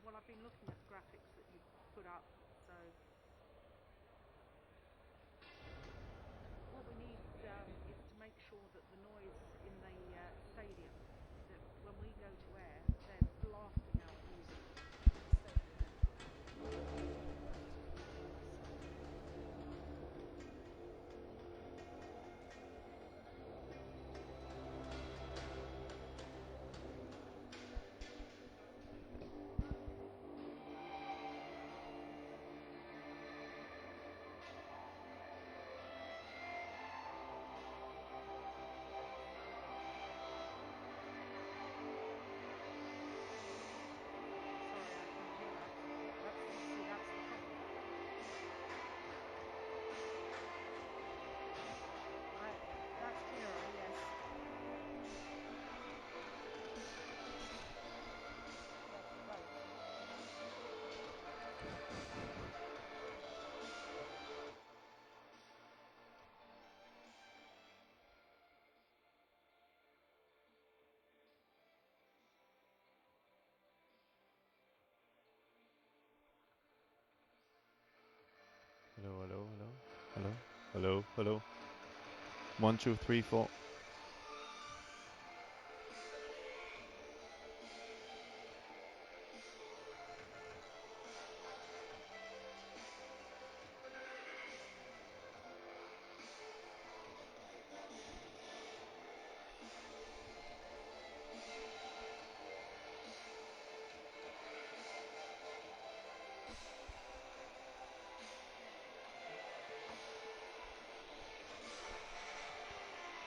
Well, I've been looking at the graphics that you put up, so what we need is to make sure that the noise in the stadium, that when we go to air, they're blasting out music in the stadium. Hello, hello, hello, hello, hello, hello. 1, 2, 3, 4.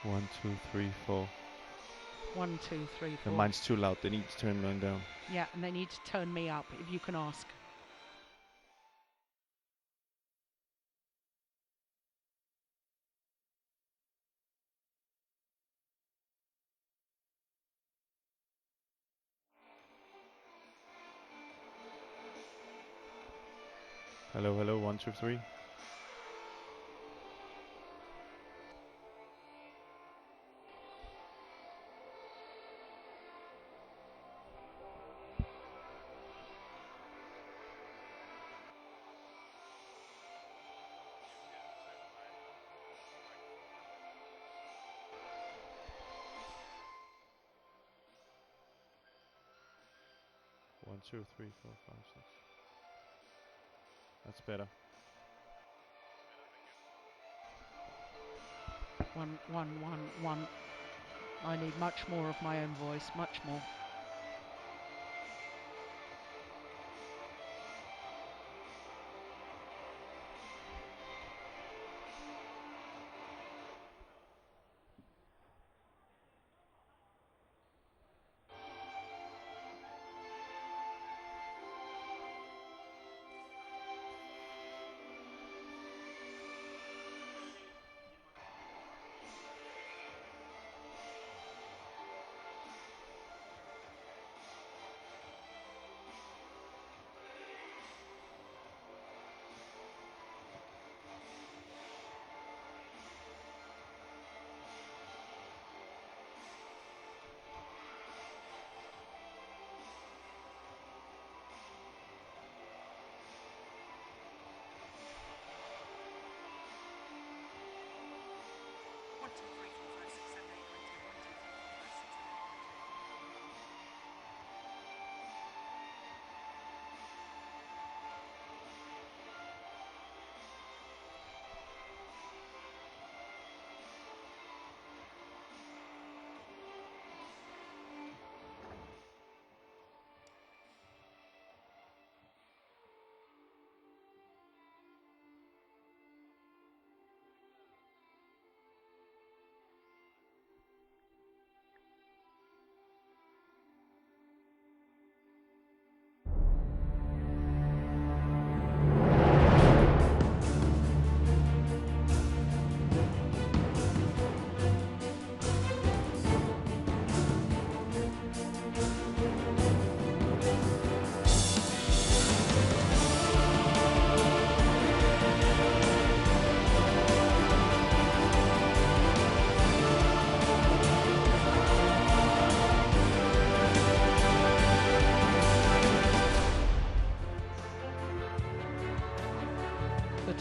One, two, three, four. 1, 2, 3, 4. Mine's too loud. They need to turn mine down. Yeah, and they need to turn me up, if you can ask. Hello, hello, 1, 2, 3. One, two, three, four, five, six. That's better. 1, 1, 1, 1. I need much more of my own voice, much more.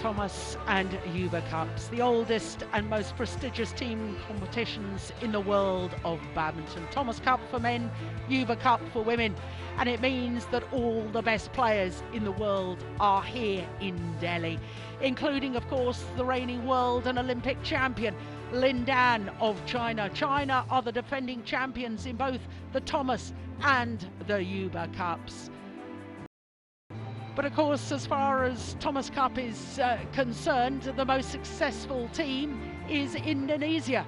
Thomas and Uber Cups, the oldest and most prestigious team competitions in the world of badminton. Thomas Cup for men, Uber Cup for women, and it means that all the best players in the world are here in Delhi, including of course the reigning world and Olympic champion Lin Dan of China. China are the defending champions in both the Thomas and the Uber Cups. But of course, as far as Thomas Cup is concerned, the most successful team is Indonesia.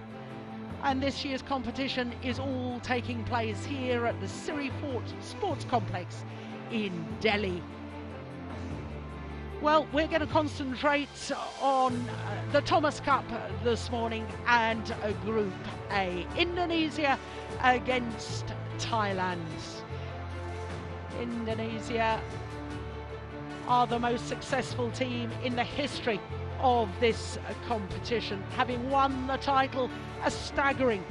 And this year's competition is all taking place here at the Siri Fort Sports Complex in Delhi. Well, we're going to concentrate on the Thomas Cup this morning and Group A. Indonesia against Thailand. Indonesia are the most successful team in the history of this competition, having won the title a staggering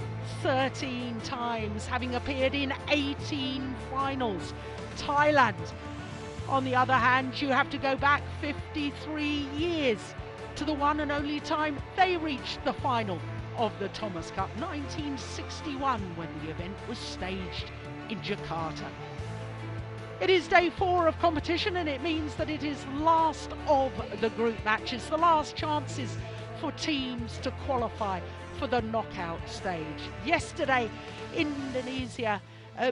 13 times, having appeared in 18 finals. Thailand, on the other hand, you have to go back 53 years to the one and only time they reached the final of the Thomas Cup, 1961, when the event was staged in Jakarta. It is day 4 of competition, and it means that it is last of the group matches, the last chances for teams to qualify for the knockout stage. Yesterday, Indonesia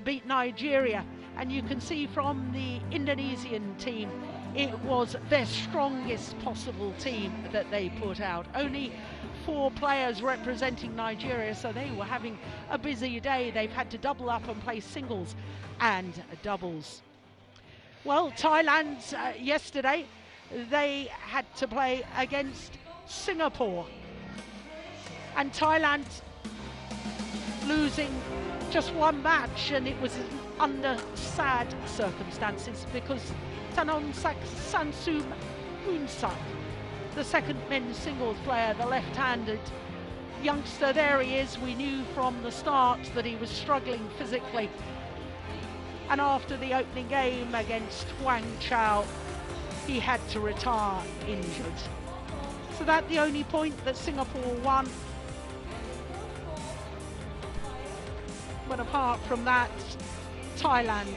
beat Nigeria, and you can see from the Indonesian team, it was their strongest possible team that they put out. Only 4 players representing Nigeria, so they were having a busy day. They've had to double up and play singles and doubles. Well, Thailand yesterday, they had to play against Singapore, and Thailand losing just one match, and it was under sad circumstances because Tanonsak Sansum Unsak, the second men's singles player, the left-handed youngster, there he is. We knew from the start that he was struggling physically, and after the opening game against Wang Chao, he had to retire injured. So that's the only point that Singapore won. But apart from that, Thailand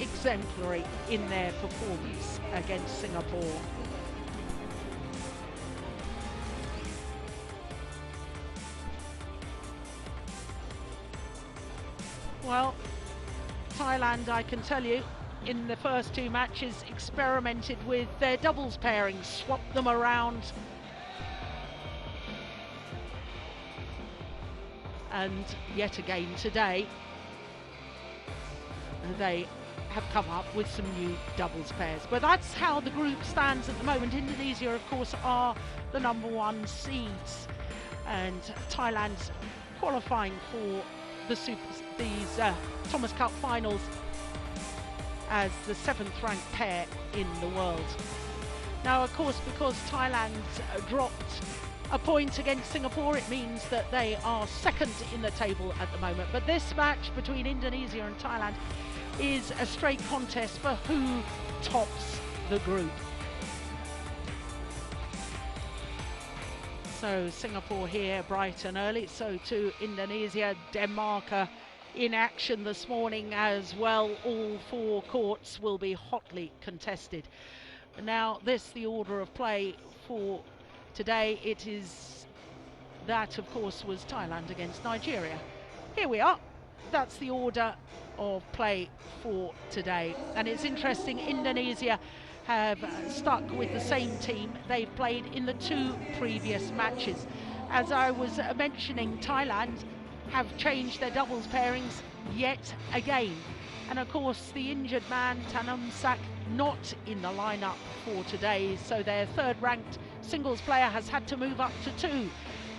exemplary in their performance against Singapore. Well, Thailand, I can tell you, in the first 2 matches experimented with their doubles pairings, swapped them around, and yet again today they have come up with some new doubles pairs. But that's how the group stands at the moment. Indonesia, of course, are the #1 seeds, and Thailand qualifying for these Thomas Cup finals as the 7th ranked pair in the world. Now, of course, because Thailand dropped a point against Singapore, it means that they are second in the table at the moment. But this match between Indonesia and Thailand is a straight contest for who tops the group. So Singapore here bright and early, so too Indonesia. Denmark in action this morning as well. All 4 courts will be hotly contested. Now, the order of play for today, it is that, of course, was Thailand against Nigeria. Here we are. That's the order of play for today. And it's interesting, Indonesia have stuck with the same team they've played in the 2 previous matches. As I was mentioning, Thailand have changed their doubles pairings yet again. And of course, the injured man, Tanonsak, not in the lineup for today. So their 3rd ranked singles player has had to move up to 2.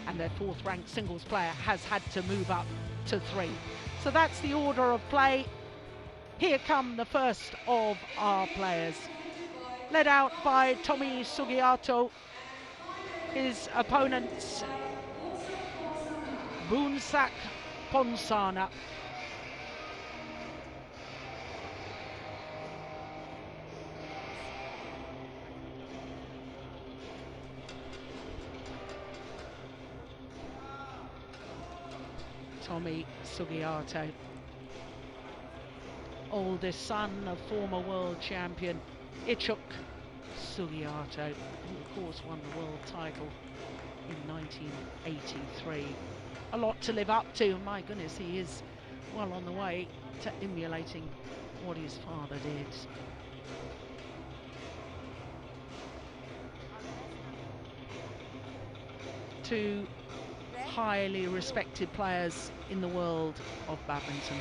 And their 4th ranked singles player has had to move up to 3. So that's the order of play. Here come the first of our players. Led out by Tommy Sugiarto. His opponents, Boonsak Ponsana. Tommy Sugiarto, oldest son of former world champion Ichuk Sugiarto, who of course won the world title in 1983. A lot to live up to, and my goodness, he is well on the way to emulating what his father did. Two highly respected players in the world of badminton.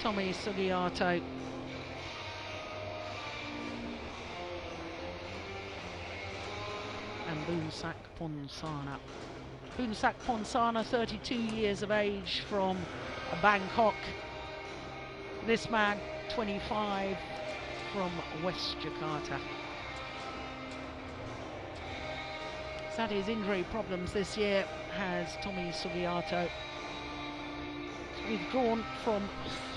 Tommy Sugiarto and Boonsak Ponsana. Boonsak Ponsana, 32 years of age, from Bangkok. This man, 25, from West Jakarta. He's had his injury problems this year, has Tommy Sugiarto. Withdrawn from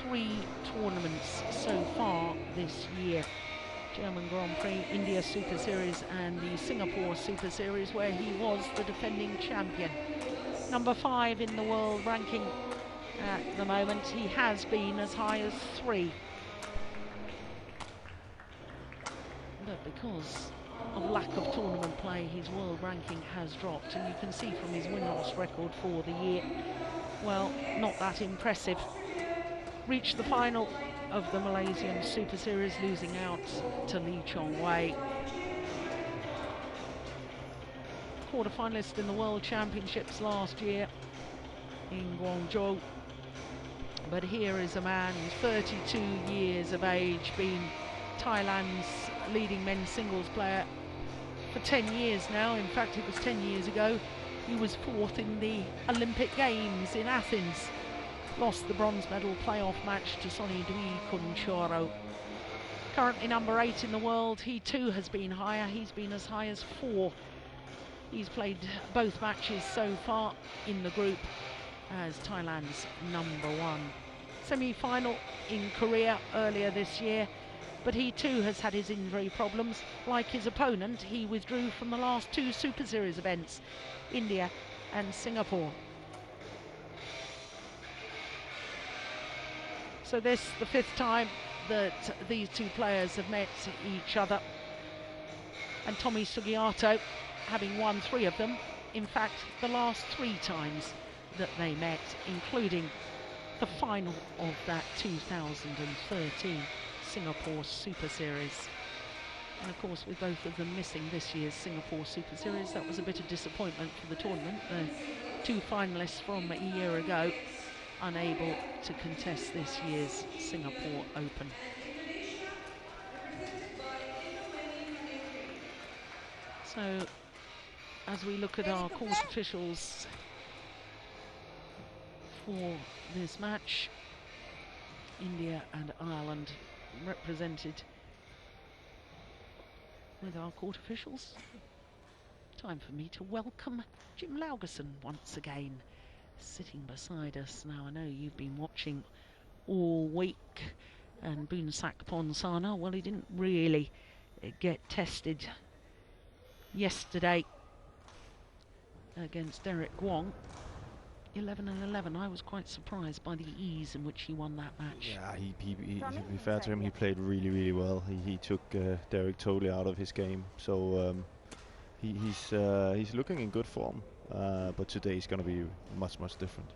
3 tournaments so far this year. German Grand Prix, India Super Series and the Singapore Super Series, where he was the defending champion. Number 5 in the world ranking at the moment. He has been as high as 3. But because of lack of tournament play, his world ranking has dropped, and you can see from his win-loss record for the year, well, not that impressive. Reached the final of the Malaysian Super Series, losing out to Lee Chong Wei. Quarter-finalist in the World Championships last year in Guangzhou. But here is a man who's 32 years of age, been Thailand's leading men's singles player for 10 years now. In fact, it was 10 years ago he was 4th in the Olympic Games in Athens. Lost the bronze medal playoff match to Sonny Dwi Kunchoro. Currently number 8 in the world. He too has been higher. He's been as high as 4. He's played both matches so far in the group as Thailand's number 1. Semi-final in Korea earlier this year, but he too has had his injury problems. Like his opponent, he withdrew from the last 2 Super Series events, India and Singapore. So this, the 5th time that these two players have met each other, and Tommy Sugiarto having won 3 of them. In fact, the last 3 times that they met, including the final of that 2013 Singapore Super Series. And of course, with both of them missing this year's Singapore Super Series, that was a bit of disappointment for the tournament. The 2 finalists from a year ago unable to contest this year's Singapore Open. So, as we look at our court officials for this match, India and Ireland represented with our court officials. Time for me to welcome Jim Laugerson once again, sitting beside us. Now, I know you've been watching all week, and Boonsak Ponsana, well, he didn't really get tested yesterday against Derek Guong. 11 and 11. I was quite surprised by the ease in which he won that match. Yeah, to be fair to him, he played really, really well. He took Derek totally out of his game. So he's looking in good form. But today is going to be much, much different.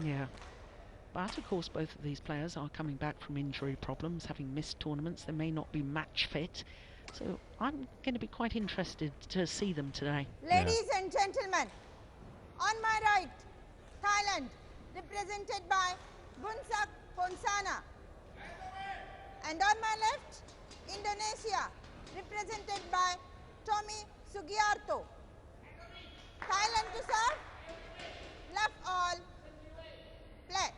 Yeah. But of course, both of these players are coming back from injury problems, having missed tournaments. They may not be match fit. So I'm going to be quite interested to see them today. Ladies and gentlemen, on my right, Thailand, represented by Boonsak Ponsana. And on my left, Indonesia, represented by Tommy Sugiarto. Thailand to serve, love all, play.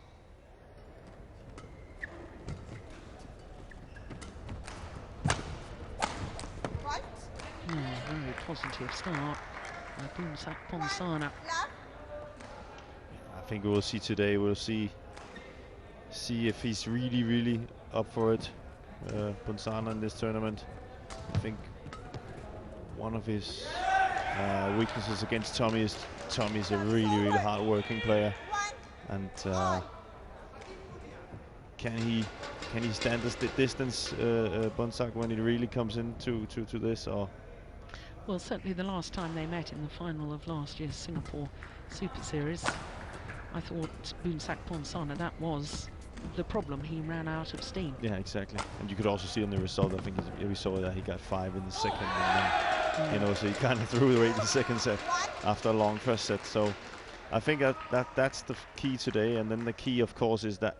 Very positive start by Boonsak Ponsana. I think we'll see today. We'll see if he's really, really up for it. Ponsana in this tournament. I think one of his weaknesses against Tommy is Tommy's a really hard-working player, and can he stand the distance, Bonsack, when it really comes into this? Or well, certainly the last time they met in the final of last year's Singapore Super Series, I thought Bonsack Ponsana, that was the problem. He ran out of steam. yeah, exactly. And you could also see in the result, I think we saw that he got 5 in the second, and then, you know, so he kind of threw away the second set after a long first set. So I think that's the key today. And then the key, of course, is that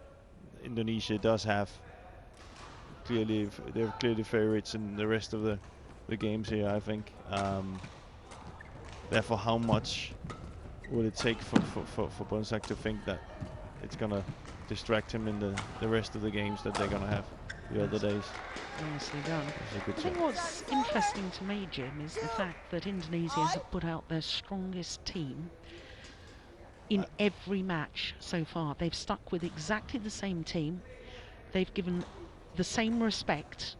Indonesia does have they're clearly favorites in the rest of the games here, I think. Therefore, how much would it take for Bonsack to think that it's gonna distract him in the rest of the games that they're gonna have the other days? Nicely done. That's a good I think shot. what's interesting to me, Jim, is the fact that Indonesia have put out their strongest team in every match so far. They've stuck with exactly the same team. They've given the same respect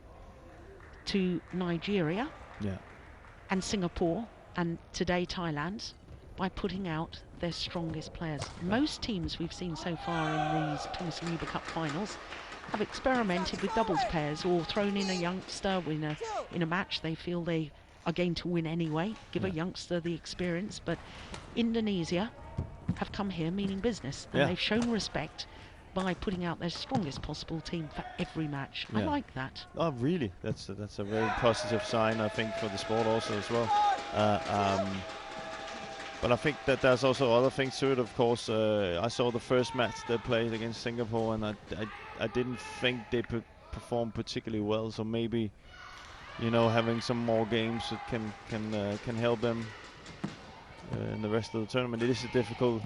to Nigeria and Singapore and today Thailand by putting out their strongest players. Most teams we've seen so far in these Thomas Uber Cup finals have experimented with doubles pairs or thrown in a youngster in a match they feel they are going to win anyway, give a youngster the experience. But Indonesia have come here meaning business, and they've shown respect by putting out their strongest possible team for every match. I like that. Oh, really? That's a very positive sign, I think, for the sport also as well. But I think that there's also other things to it, of course. I saw the first match they played against Singapore, and I didn't think they performed particularly well. So maybe, you know, having some more games that can help them in the rest of the tournament. It is a difficult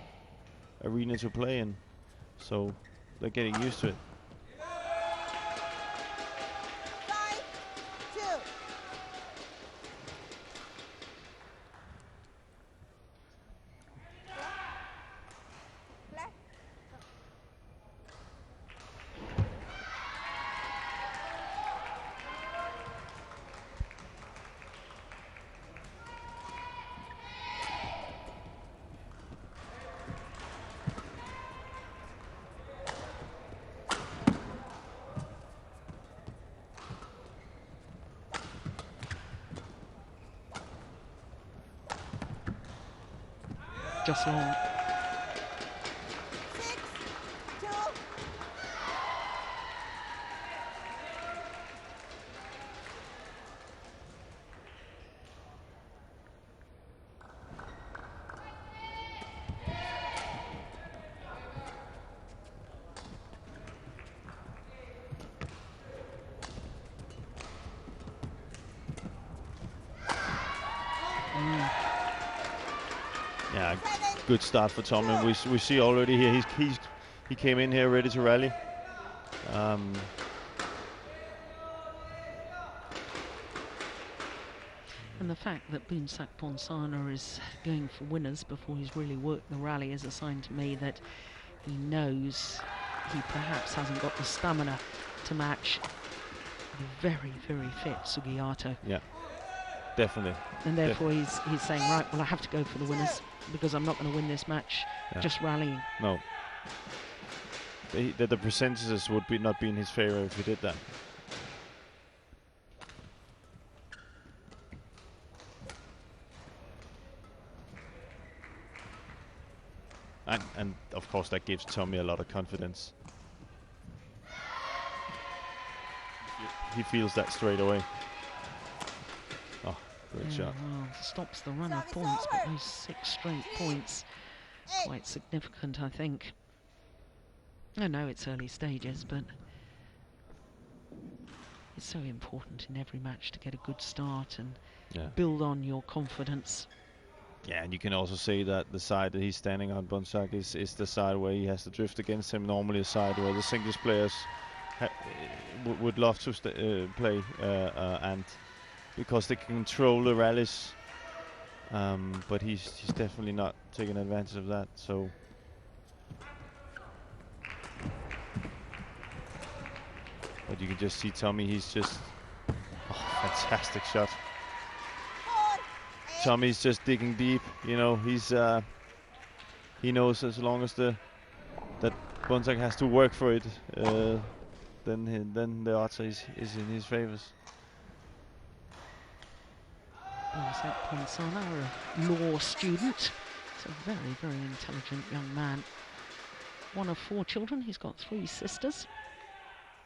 arena to play in, so they're getting used to it. 5-2. Left. Just long. 6-2. Yeah, good start for Tom, and we see already here he came in here ready to rally. And the fact that Bonsack Ponsana is going for winners before he's really worked the rally is a sign to me that he knows he perhaps hasn't got the stamina to match the very fit Sugiyato. Yeah, definitely. And therefore he's saying, right, well, I have to go for the winners because I'm not going to win this match just rallying. No. The percentages would not be in his favor if he did that. And of course that gives Tommy a lot of confidence. He feels that straight away. Oh, great shot. Well, stops the run of points, but those 6 straight points, quite significant, I think. I know it's early stages, but it's so important in every match to get a good start and build on your confidence. Yeah, and you can also say that the side that he's standing on, Bonsack, is the side where he has to drift against him. Normally a side where the singles players would love to play, and because they can control the rallies, but he's definitely not taking advantage of that. So but you can just see Tommy, he's just fantastic shot. Tommy's just digging deep. You know, he knows as long as that Bonsack has to work for it, then the odds is in his favors. Bonsack Ponsana, a law student. He's a very, very intelligent young man. One of 4 children. He's got 3 sisters,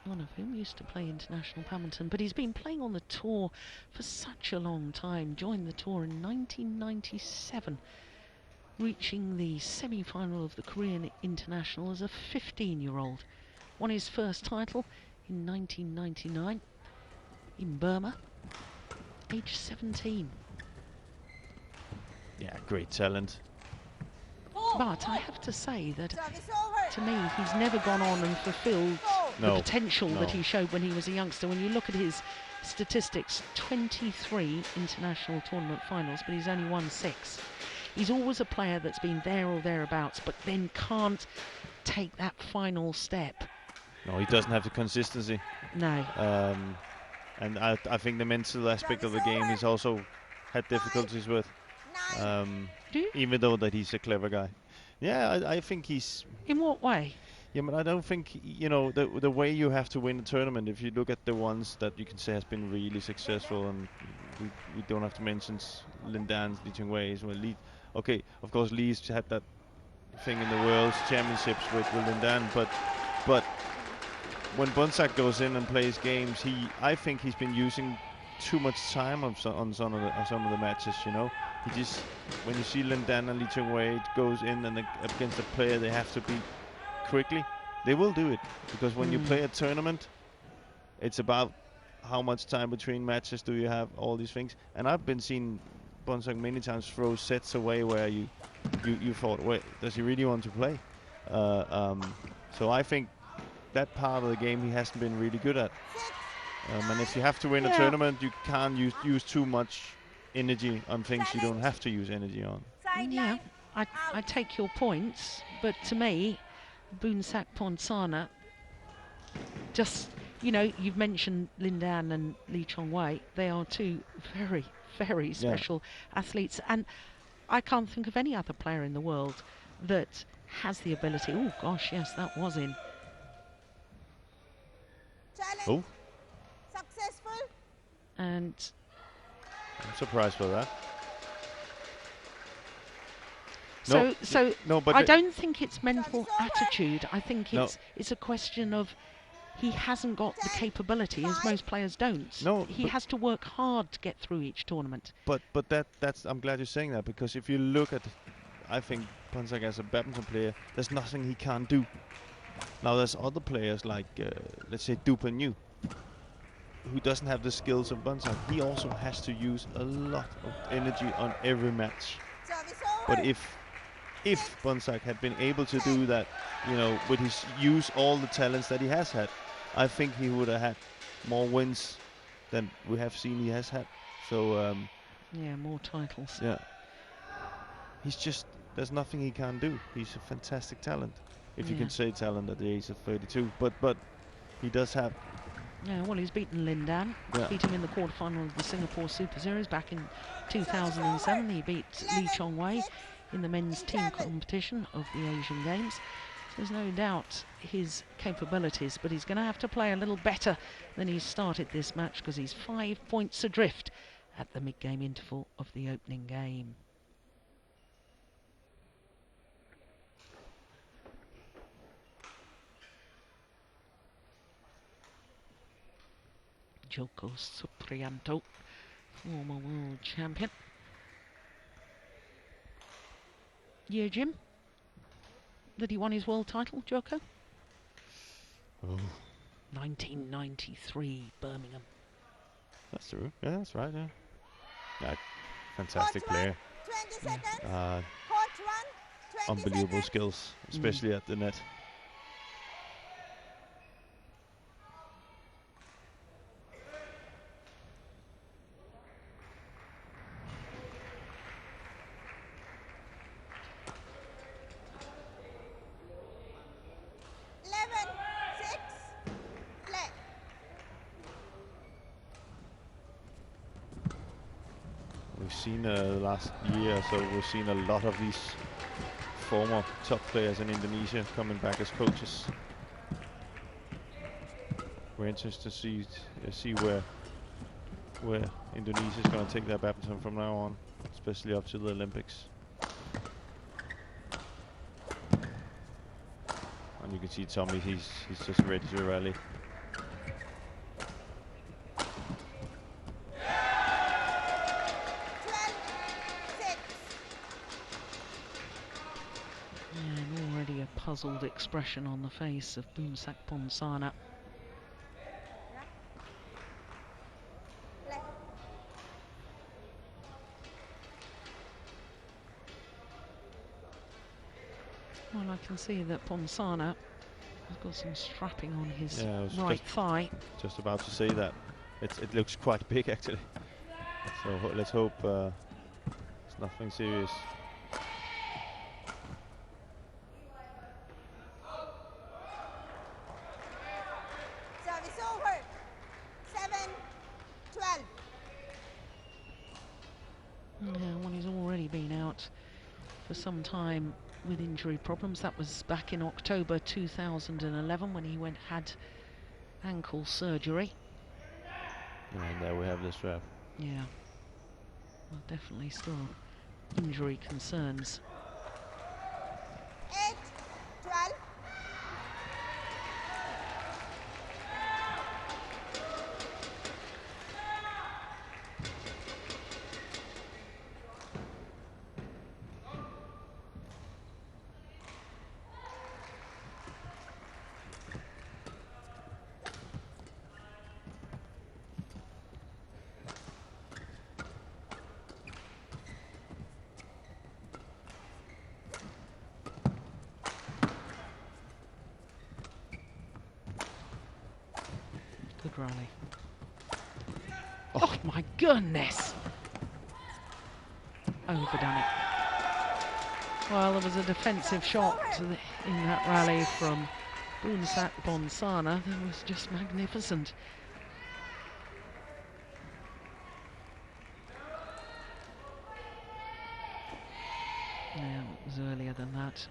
one of whom used to play international badminton, but he's been playing on the tour for such a long time. Joined the tour in 1997, reaching the semi-final of the Korean International as a 15-year-old. Won his first title in 1999 in Burma, age 17. Yeah, great talent. But I have to say that, Service over. to me, he's never gone on and fulfilled the No, potential no. that he showed when he was a youngster. When you look at his statistics, 23 international tournament finals, but he's only won 6. He's always a player that's been there or thereabouts, but then can't take that final step. No, he doesn't have the consistency. No. And I think the mental aspect of the game he's also had difficulties with. 9. Do you? Even though that he's a clever guy. Yeah, I think he's... In what way? Yeah, but I don't think, you know, the way you have to win a tournament, if you look at the ones that you can say has been really successful, and we don't have to mention Lin Dan, Lee Chong-wei as well. Okay, of course Lee's had that thing in the World Championships with Lin Dan, but when Bonsack goes in and plays games, I think he's been using too much time on some of the matches, you know. He just, when you see Lin Dan and Lee Chong-wei goes in and against a player they have to beat quickly, they will do it, because when you play a tournament, it's about how much time between matches do you have, all these things. And I've been seeing Bonsack many times throw sets away where you thought, wait, does he really want to play? So I think that part of the game he hasn't been really good at. And if you have to win a tournament, you can't use too much energy on things you don't have to use energy on. Yeah, I take your points, but to me, Bonsack Ponsana, just, you know, you've mentioned Lin Dan and Lee Chong-wei. They are 2 very, very special athletes, and I can't think of any other player in the world that has the ability. Oh gosh, yes, that was in. Challenge. Oh, Successful. And I'm surprised by that. so No, but I don't think it's mental Service over. attitude. I think No. it's a question of he hasn't got the capability, as most players don't. No, he but- has to work hard to get through each tournament. But that's I'm glad you're saying that, because if you look at, I think Bonsack as a badminton player, there's nothing he can't do. Now there's other players like let's say Dupin, who doesn't have the skills of Bonsack. He also has to use a lot of energy on every match. Service over. But if Bonsack had been able to do that, you know, with his use all the talents that he has had, I think he would have had more wins than we have seen he has had. So Yeah, more titles. yeah, he's just, there's nothing he can't do. He's a fantastic talent, if you Yeah. can say talent at the age of 32. But he does have. Yeah, well, he's beaten Lin Dan. Yeah. Beat him in the quarterfinal of the Singapore Super Series back in 2007. He beat Lee Chong-wei in the men's team competition of the Asian Games. There's no doubt his capabilities, but he's going to have to play a little better than he started this match, because he's 5 points adrift at the mid-game interval of the opening game. Joko Supriyanto, former world champion. Year, Jim, that he won his world title, Joko? Oh, 1993, Birmingham. that's true. Yeah, that's right. Yeah, fantastic Coach player. 20 seconds. Uh, Coach 1. 20 unbelievable seconds. skills, especially at the net. We've seen last year or so, we've seen a lot of these former top players in Indonesia coming back as coaches. We're interested to see where Indonesia is going to take their badminton from now on, especially up to the Olympics. And you can see Tommy, he's just ready to rally. And already a puzzled expression on the face of Boonsak Ponsana. Well, I can see that Ponsana has got some strapping on his right thigh. Just about to say that. It looks quite big, actually. So let's hope it's nothing serious. Service over. 7-12. Yeah, well, he's already been out for some time with injury problems. That was back in October 2011 when he had ankle surgery. And there we have the strap. Yeah, well, definitely still injury concerns. 8-12. Good rally. Oh my goodness! Overdone it. Well, there was a defensive shot in that rally from Boonsak Ponsana that was just magnificent. Yeah, it was earlier than that.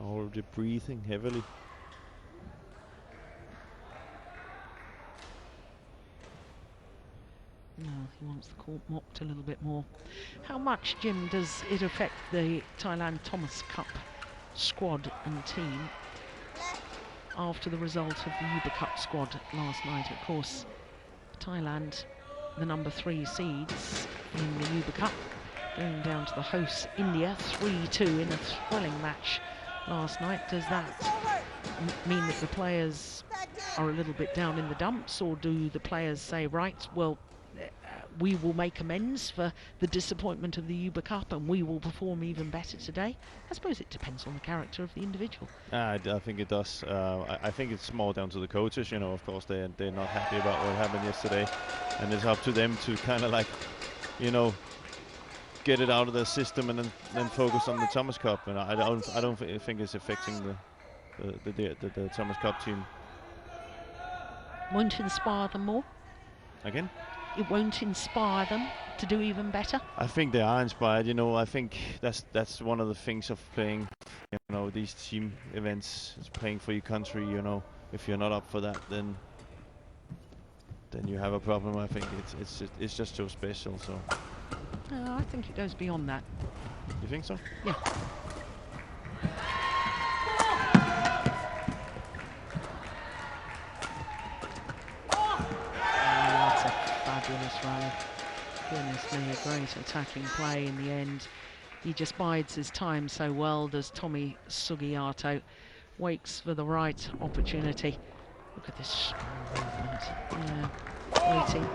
Already breathing heavily. No, he wants the court mopped a little bit more. How much, Jim, does it affect the Thailand Thomas Cup squad and team after the result of the Uber Cup squad last night? Of course, Thailand, the number 3 seeds in the Uber Cup, going down to the hosts India 3-2 in a thrilling match last night. Does that mean that the players are a little bit down in the dumps, or do the players say, right, well, we will make amends for the disappointment of the Uber Cup and we will perform even better today? I suppose it depends on the character of the individual. I think it does. I think it's more down to the coaches, you know. Of course, they're not happy about what happened yesterday, and it's up to them to kind of, like, you know, get it out of their system and then focus on the Thomas Cup. And I don't think it's affecting the Thomas Cup team. Won't inspire them more? Again? It won't inspire them to do even better? I think they are inspired, you know. I think that's one of the things of playing, you know, these team events. It's playing for your country, you know. If you're not up for that, then you have a problem. I think it's just so special. So I think it goes beyond that. You think so? Yeah. That's a fabulous rally. Goodness me, a great attacking play in the end. He just bides his time so well, does Tommy Sugiarto. Waits for the right opportunity. Look at this movement. Yeah, waiting,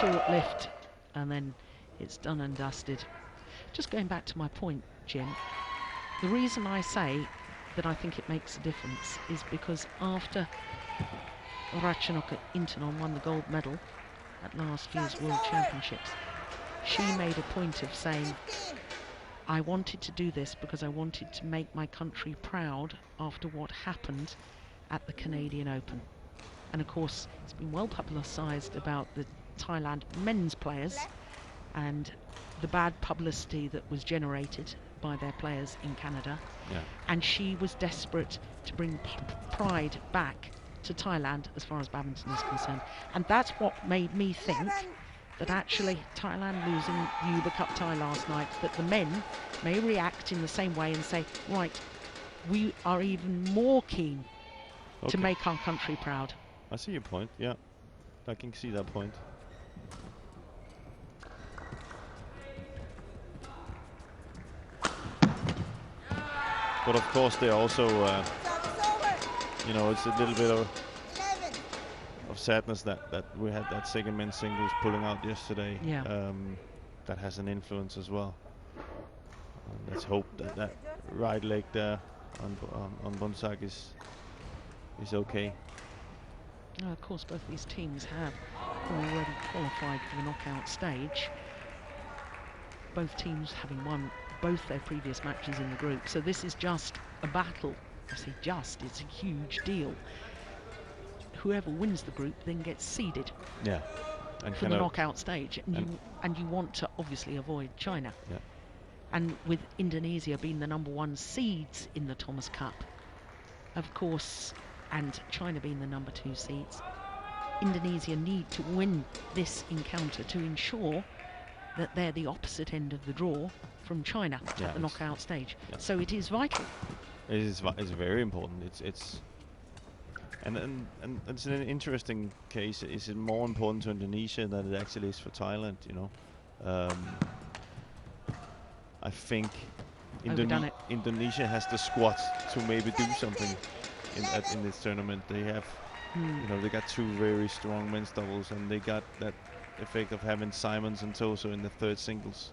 short lift, and then it's done and dusted. Just going back to my point, Jim, the reason I say that I think it makes a difference is because after Ratchanok Intanon won the gold medal at last year's World Championships. She made a point of saying, I wanted to do this because I wanted to make my country proud after what happened at the Canadian Open. And of course, it's been well publicised about the Thailand men's players and the bad publicity that was generated by their players in Canada. Yeah. And she was desperate to bring pride back to Thailand as far as badminton is concerned. And that's what made me think that actually Thailand losing Uber Cup tie last night, that the men may react in the same way and say, right, we are even more keen to make our country proud. I see your point, yeah. I can see that point. But of course they're also, you know, it's a little bit of sadness that we had that second men's singles pulling out yesterday. Yeah. That has an influence as well. Let's hope that that right leg there on Bonsak is okay. Of course, both these teams have already qualified for the knockout stage. Both teams having won both their previous matches in the group, so this is just a battle. I say just, it's a huge deal. Whoever wins the group then gets seeded. Yeah. And for the knockout stage, and you want to obviously avoid China. Yeah. And with Indonesia being the #1 seeds in the Thomas Cup, of course, and China being the #2 seeds, Indonesia need to win this encounter to ensure that they're the opposite end of the draw from China at the knockout stage. Yeah. So it is vital. It's very important. It's an interesting case. Is it more important to Indonesia than it actually is for Thailand? You know, I think Indonesia has the squad to maybe do something in this tournament. They have, you know, they got two very strong men's doubles, and they got that effect of having Simons and Toso in the third singles.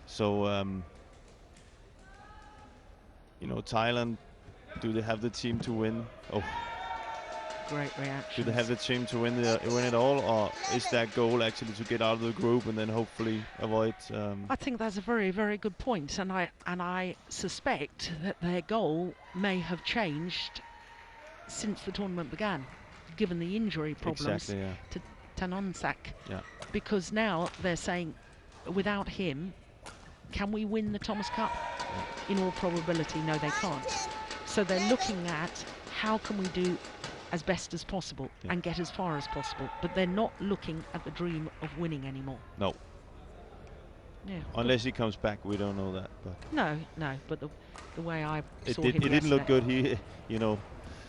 So, you know, Thailand, do they have the team to win? Oh. Great reaction. Do they have the team to win it all, or is their goal actually to get out of the group and then hopefully avoid? I think that's a very, very good point, and I suspect that their goal may have changed since the tournament began, given the injury problems to Tanonsak. Yeah. Because now they're saying, without him, can we win the Thomas Cup? Yeah. In all probability, no, they can't. So they're looking at how can we do as best as possible and get as far as possible, but they're not looking at the dream of winning anymore. No. Yeah. Unless he comes back, we don't know that. But no. But the way I saw him, it didn't look good. He, you know,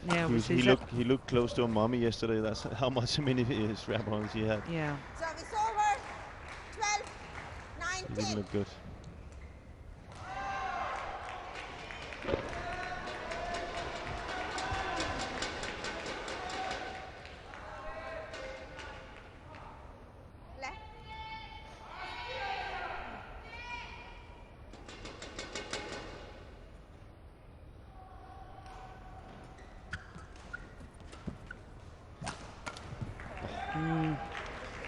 yeah, he looked close to a mummy yesterday. That's how much many strap-ons he had. Yeah. So it's over. 12, 19. He didn't look good.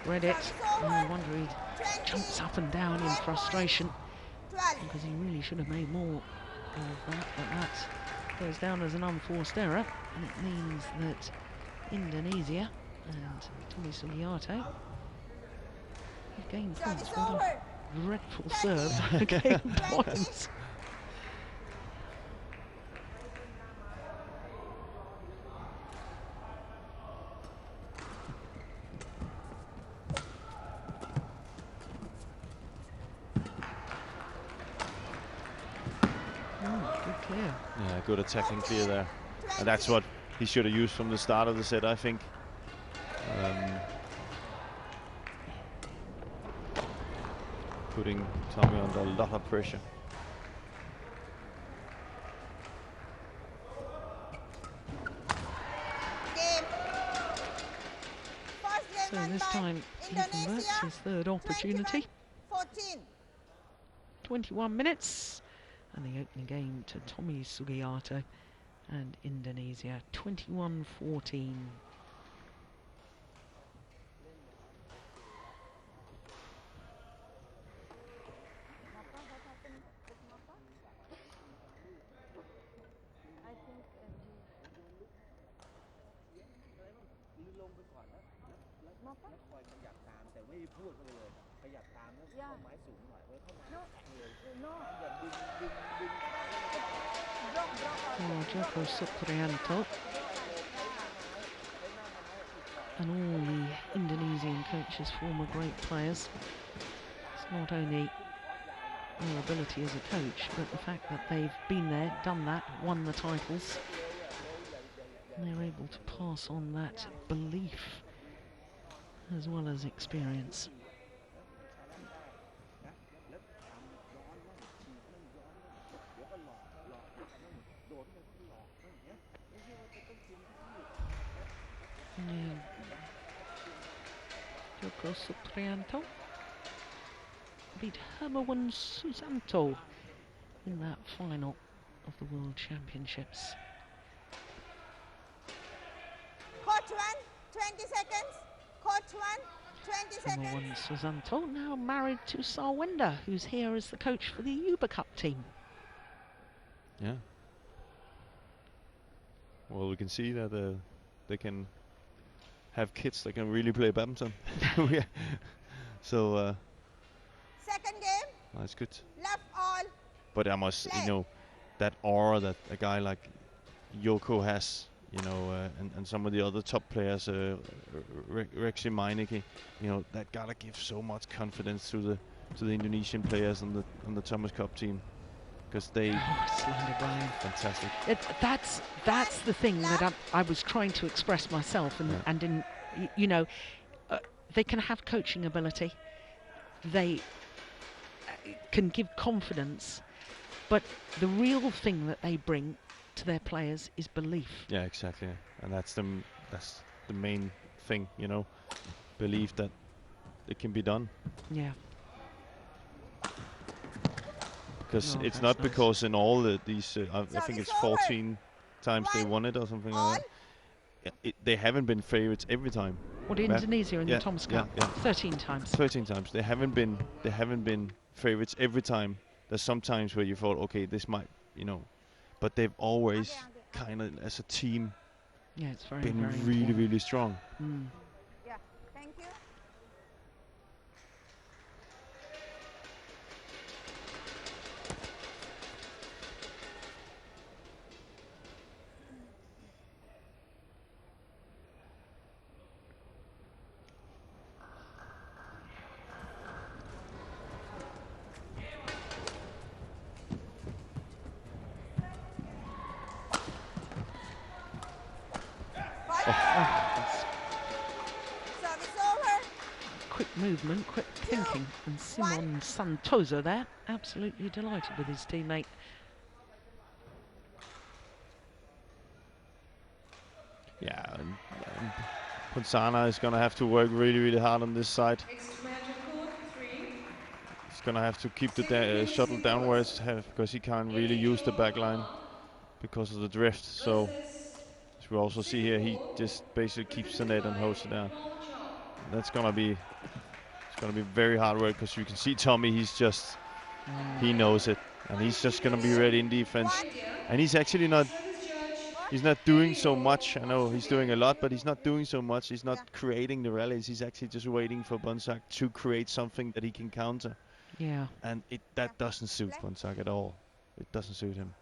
Read it. I wonder he jumps up and down in frustration because he really should have made more of that, but that goes down as an unforced error, and it means that Indonesia and Tommy Sugiarto have gained points. What a dreadful serve. Gained points. Yeah, good attacking clear there. And that's what he should have used from the start of the set, I think. Putting Tommy under a lot of pressure. So this time he converts his third opportunity. 21 minutes. And the opening game to Tommy Sugiarto and Indonesia, 21-14. Joko Suprianto and all the Indonesian coaches, former great players. It's not only their ability as a coach, but the fact that they've been there, done that, won the titles. And they're able to pass on that belief as well as experience. Joko Suprianto beat Hermawan Susanto in that final of the World Championships. Coach 1, 20 seconds. Coach 1, 20 seconds. Hermawan Susanto now married to Sarwenda, who's here as the coach for the Uber Cup team. Yeah. Well, we can see that they can have kids that can really play badminton. So Second game. that's good. Love all. But I must, that aura that a guy like Joko has, and some of the other top players, Rexy Meineke, that gotta give so much confidence to the Indonesian players on the Thomas Cup team, because they fantastic. That's the thing that I was trying to express myself, and didn't. They can have coaching ability. They can give confidence, but the real thing that they bring to their players is belief. Yeah, exactly, and that's the main thing, belief that it can be done. Yeah. Because it's not nice. Because in all these, I think it's 14 times they won it or something like that. They haven't been favorites every time. What, Indonesia in the Thomas Cup? Yeah. 13 times. 13 times. They haven't been favorites every time. There's some times where you thought, okay, this might, but they've always kind of, as a team, it's been really, really strong. Mm. Yeah, thank you. Service over. Quick movement, quick thinking, and Simon Santosa there, absolutely delighted with his teammate. Yeah, and Ponsana is going to have to work really, really hard on this side. He's going to have to keep the shuttle downwards because he can't really use the back line because of the drift. So, as we also see here, he just basically keeps the net and holds it down. That's going to be very hard work, because you can see Tommy, he knows it, and he's just going to be ready in defense. And he's actually not doing so much. I know he's doing a lot, but he's not doing so much. He's not creating the rallies. He's actually just waiting for Bonsack to create something that he can counter. Yeah. And that doesn't suit Bonsack at all. It doesn't suit him.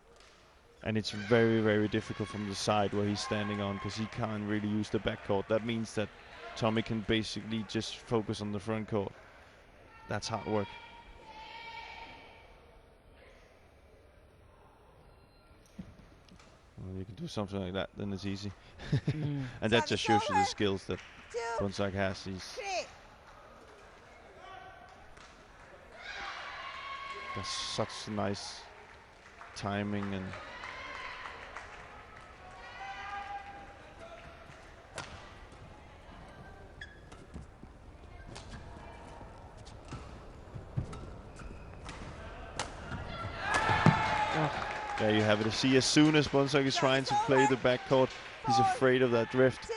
And it's very, very difficult from the side where he's standing on, because he can't really use the back court. That means that Tommy can basically just focus on the front court. That's hard work. Well, you can do something like that, then it's easy. And that just shows you the skills that Bonsack has. That's such nice timing and there you have it. See, as soon as Bonsack is trying to play the backcourt, he's afraid of that drift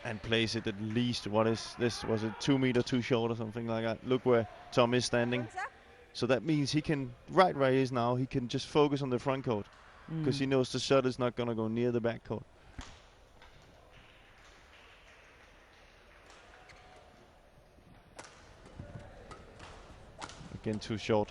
and plays it at least, what is this? Was it 2 meters too short or something like that? Look where Tom is standing. So that means he can, right where he is now, he can just focus on the front court, because he knows the shot is not going to go near the backcourt. Again, too short.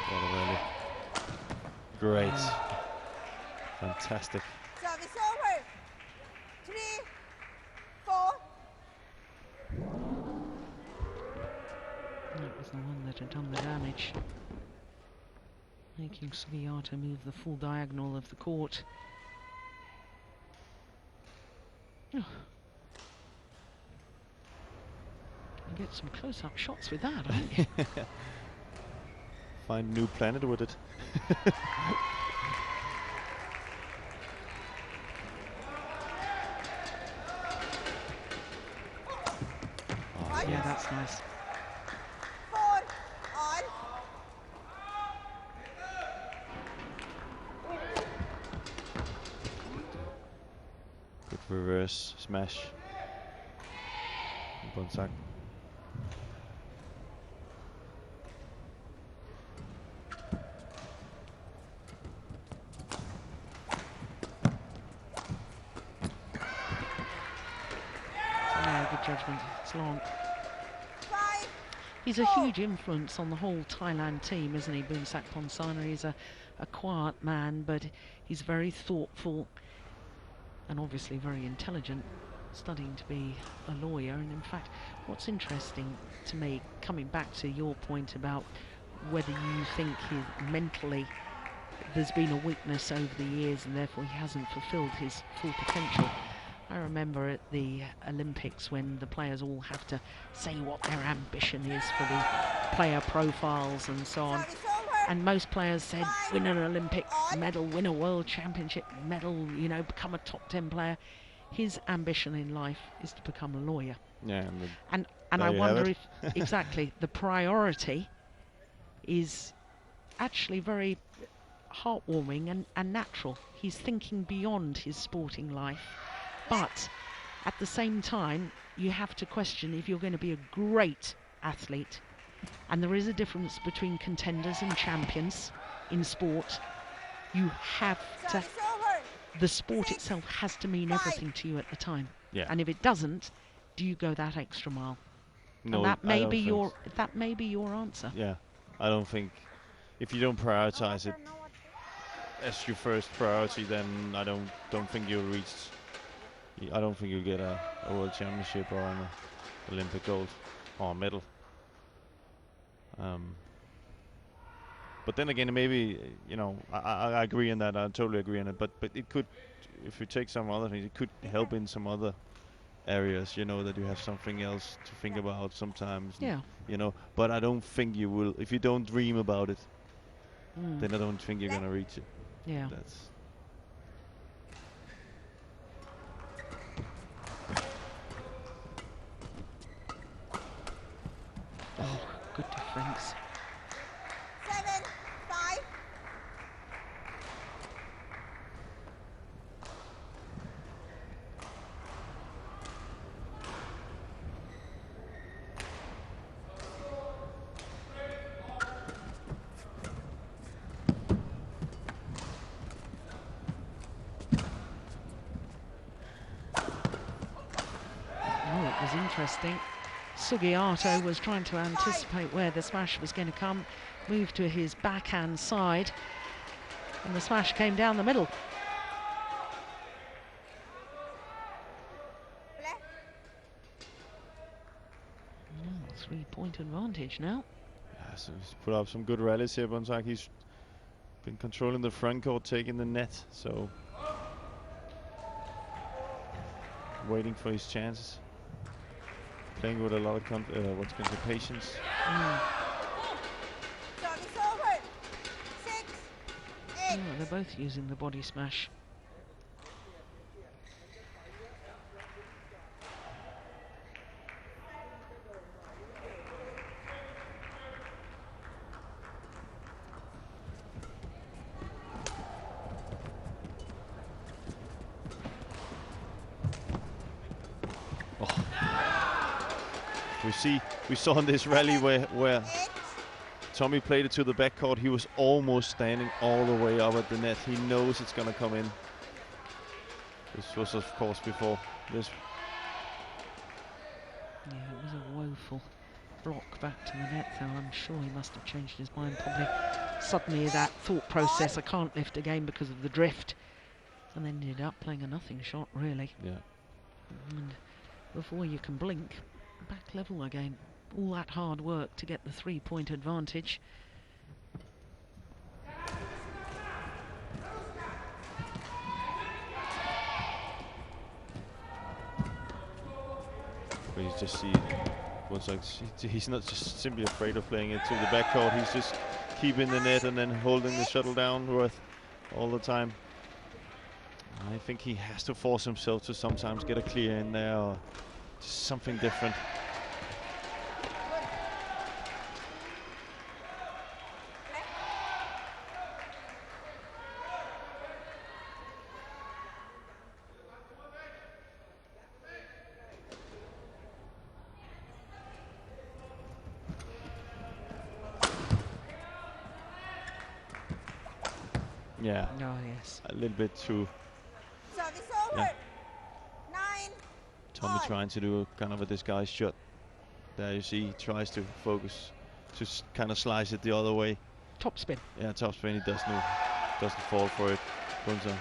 What a rally. Great. Fantastic. Service over. 3, 4. That was the one that had done the damage, making Sugiyata move the full diagonal of the court. Oh. You get some close-up shots with that, don't you? Find new planet with it. Yeah, that's nice. 4 on. Good reverse smash. Bonsack. Yeah, good judgment. It's long. 5. He's a huge influence on the whole Thailand team, isn't he, Boonsak Ponsana? He's a quiet man, but he's very thoughtful and obviously very intelligent, studying to be a lawyer. And in fact, what's interesting to me, coming back to your point about whether you think mentally there's been a weakness over the years and therefore he hasn't fulfilled his full potential. I remember at the Olympics when the players all have to say what their ambition is for the player profiles and so on. Service over. And most players said, win an Olympic medal, win a World Championship medal, you know, become a top 10 player. His ambition in life is to become a lawyer. Yeah, And there I you have wonder it. if, exactly, the priority is actually very heartwarming and natural. He's thinking beyond his sporting life. But at the same time, you have to question if you're going to be a great athlete. And there is a difference between contenders and champions in sport. You have to, Service over. the sport itself has to mean everything to you at the time. Yeah. And if it doesn't, do you go that extra mile? No, And that I may don't be think your so. that may be your answer. Yeah, I don't think if you don't prioritize it as your first priority, then I don't think you'll reach. I don't think you'll get a world championship or an Olympic gold or a medal. But then again, maybe I agree on that. I totally agree on it. But it could, if you take some other things, it could help in some other areas. You know, that you have something else to think about sometimes. Yeah. You know, but I don't think you will. If you don't dream about it, then I don't think you're gonna reach it. Yeah. That's. Oh, good defense. 7, 5. Oh, it was interesting. Sugiyata was trying to anticipate where the smash was going to come, moved to his backhand side, and the smash came down the middle. Left. 3-point advantage now. Yeah, so he's put up some good rallies here, Bonsack. He's been controlling the front court, taking the net, so waiting for his chances. Playing with a lot of patience. Service over. 6, 8. Oh, they're both using the body smash. We saw in this rally where Tommy played it to the backcourt. He was almost standing all the way up at the net. He knows it's going to come in. This was, of course, before this. Yeah, it was a woeful block back to the net, though I'm sure he must have changed his mind. Probably suddenly that thought process, I can't lift again because of the drift, and then ended up playing a nothing shot, really. Yeah. And before you can blink, back level again. All that hard work to get the 3-point advantage. But you just see, he's not just simply afraid of playing it to the backcourt. He's just keeping the net and then holding the shuttle downward all the time. I think he has to force himself to sometimes get a clear in there or just something different. Yeah. Oh, yes. A little bit too. Service over. Yeah. 9. Tommy trying to do a kind of a disguised shot. There you see he tries to focus, to kind of slice it the other way. Top spin. Yeah, top spin. He doesn't fall for it. Punta.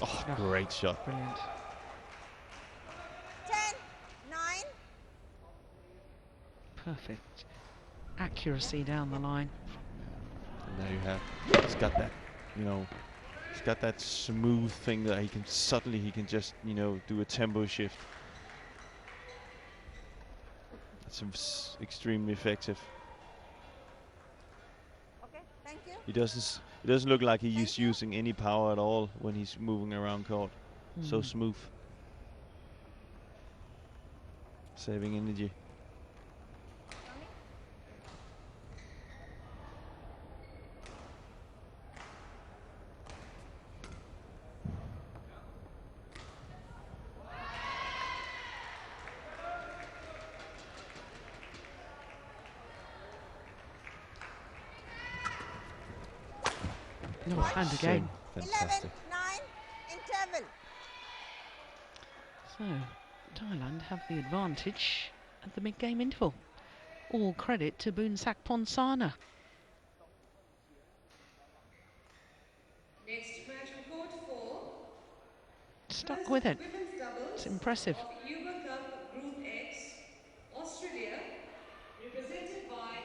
Oh, great shot. Brilliant. 10. 9. Perfect accuracy down the line. And there you have. He's got that, you know, he's got that smooth thing that he can just, you know, do a tempo shift. That's extremely effective. Okay, thank you. He doesn't look like he's using any power at all when he's moving around court. So smooth. Saving energy. No, hand again. Fantastic. 11. 9. Interval. So, Thailand have the advantage at the mid-game interval. All credit to Boonsak Ponsana. Next match on court 4. Stuck with it. It's impressive. Cuba Cup Group X, Australia, represented by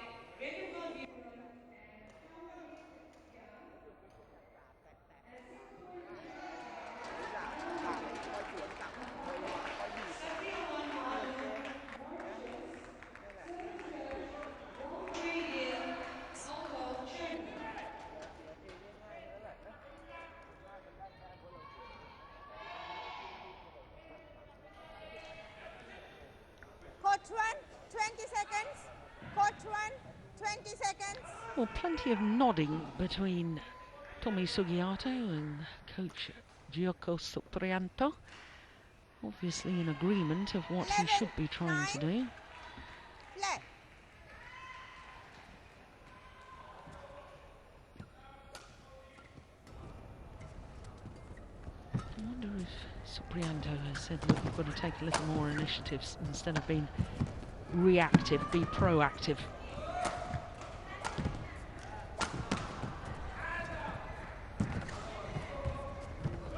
Court 1. 20 seconds. Court 1. 20 seconds. Well, plenty of nodding between Tommy Sugiato and coach Gioco Suprianto. Obviously in agreement of what he should be trying to do. Play. I wonder if Suprianto has said, look, you've got to take a little more initiatives instead of being reactive, be proactive.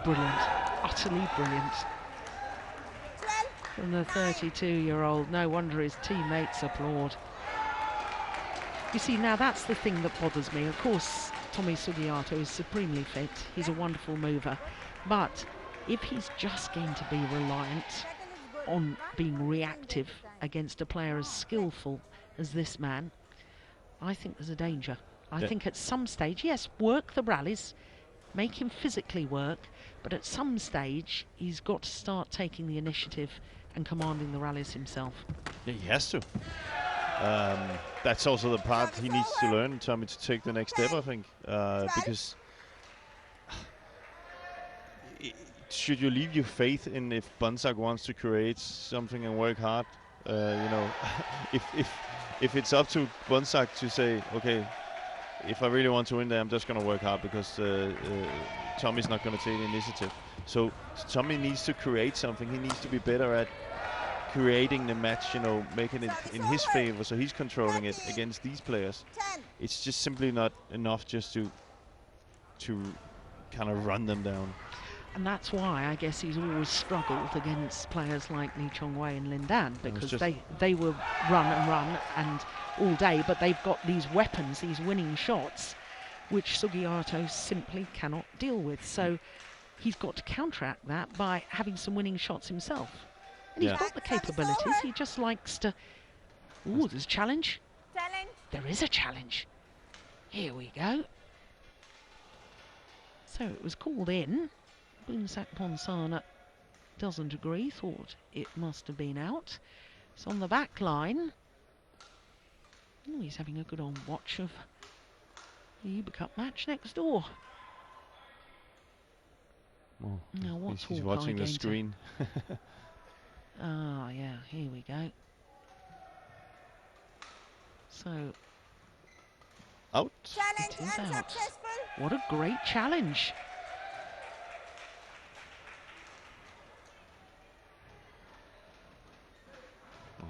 Brilliant, utterly brilliant. 12. From the 32-year-old, no wonder his teammates applaud. You see, now that's the thing that bothers me. Of course, Tommy Sugiato is supremely fit. He's a wonderful mover. But if he's just going to be reliant on being reactive against a player as skillful as this man, I think there's a danger. I think at some stage, yes, work the rallies, make him physically work, but at some stage he's got to start taking the initiative and commanding the rallies himself. Yeah, he has to. That's also the part he needs to learn, Tommy, to take the next step, I think. Because should you leave your faith in if Bonsack wants to create something and work hard? You know, if it's up to Bonsack to say, okay, if I really want to win there, I'm just going to work hard because Tommy's not going to take the initiative. So Tommy needs to create something. He needs to be better at creating the match, you know, making it in his favor, so he's controlling it against these players. It's just simply not enough just to kind of run them down. And that's why I guess he's always struggled against players like Lee Chong-wei and Lin Dan, because they will run and all day, but they've got these weapons, these winning shots, which Sugiyato simply cannot deal with. So he's got to counteract that by having some winning shots himself. And he's got the capabilities, he just likes to... Ooh, there's a challenge. There is a challenge. Here we go. So it was called in. Boonsak Ponsana doesn't agree, thought it must have been out. It's on the back line. Oh, he's having a good old watch of the Uber Cup match next door. Oh, now what's he's watching the screen. Ah, yeah, here we go. So, out. It is out. What a great challenge.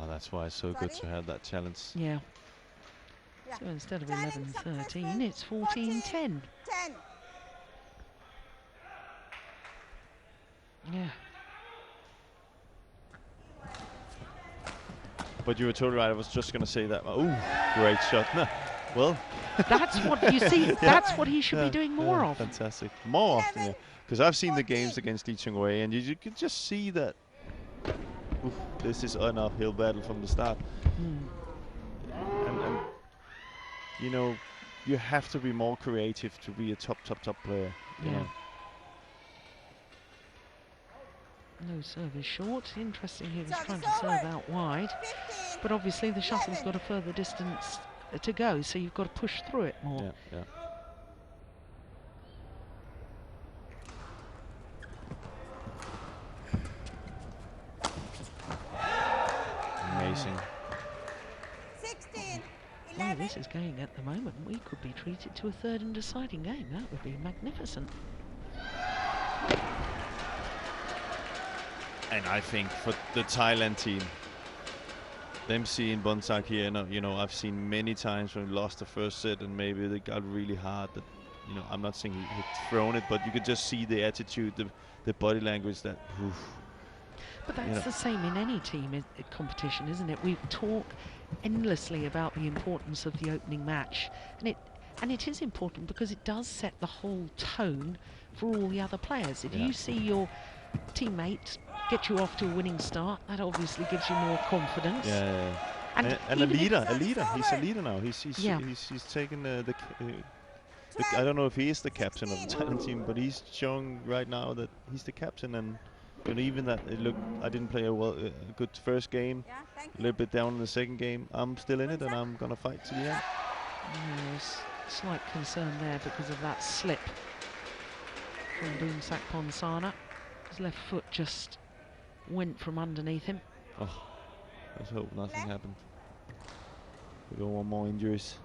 Oh, that's why it's so good to have that challenge. Yeah. So instead of 11-13, it's 14-10. Yeah. But you were totally right. I was just going to say that. Oh, great shot. Well, that's what you see. That's what he should be doing more of. Fantastic. More often, yeah. Because I've seen the games against Lee Chong-wei, and you could just see that. Oof, this is an uphill battle from the start. And you know, you have to be more creative to be a top player. You know. No service short. Interesting, he was trying to serve out wide, but obviously the shuttle's got a further distance to go, so you've got to push through it more. Yeah. Amazing. 16, Well, this is going at the moment. We could be treated to a third and deciding game. That would be magnificent. And I think for the Thailand team, them seeing Bonsack here, you know, I've seen many times when we lost the first set and maybe they got really hard. That, you know, I'm not saying he had thrown it, but you could just see the attitude, the body language. That. Oof. But that's the same in any team competition, isn't it? We talk endlessly about the importance of the opening match, and it is important because it does set the whole tone for all the other players. If you see your teammates get you off to a winning start, that obviously gives you more confidence. Yeah. And a leader. He's a leader now. He's taken the I don't know if he is the captain of the Thailand team, but he's showing right now that he's the captain. And you know, even that I didn't play a good first game, a little bit down in the second game. I'm still in it, and I'm gonna fight to the end. There's slight concern there because of that slip from Boonsak Ponsana. His left foot just went from underneath him. Oh, let's hope nothing happened. We don't want more injuries.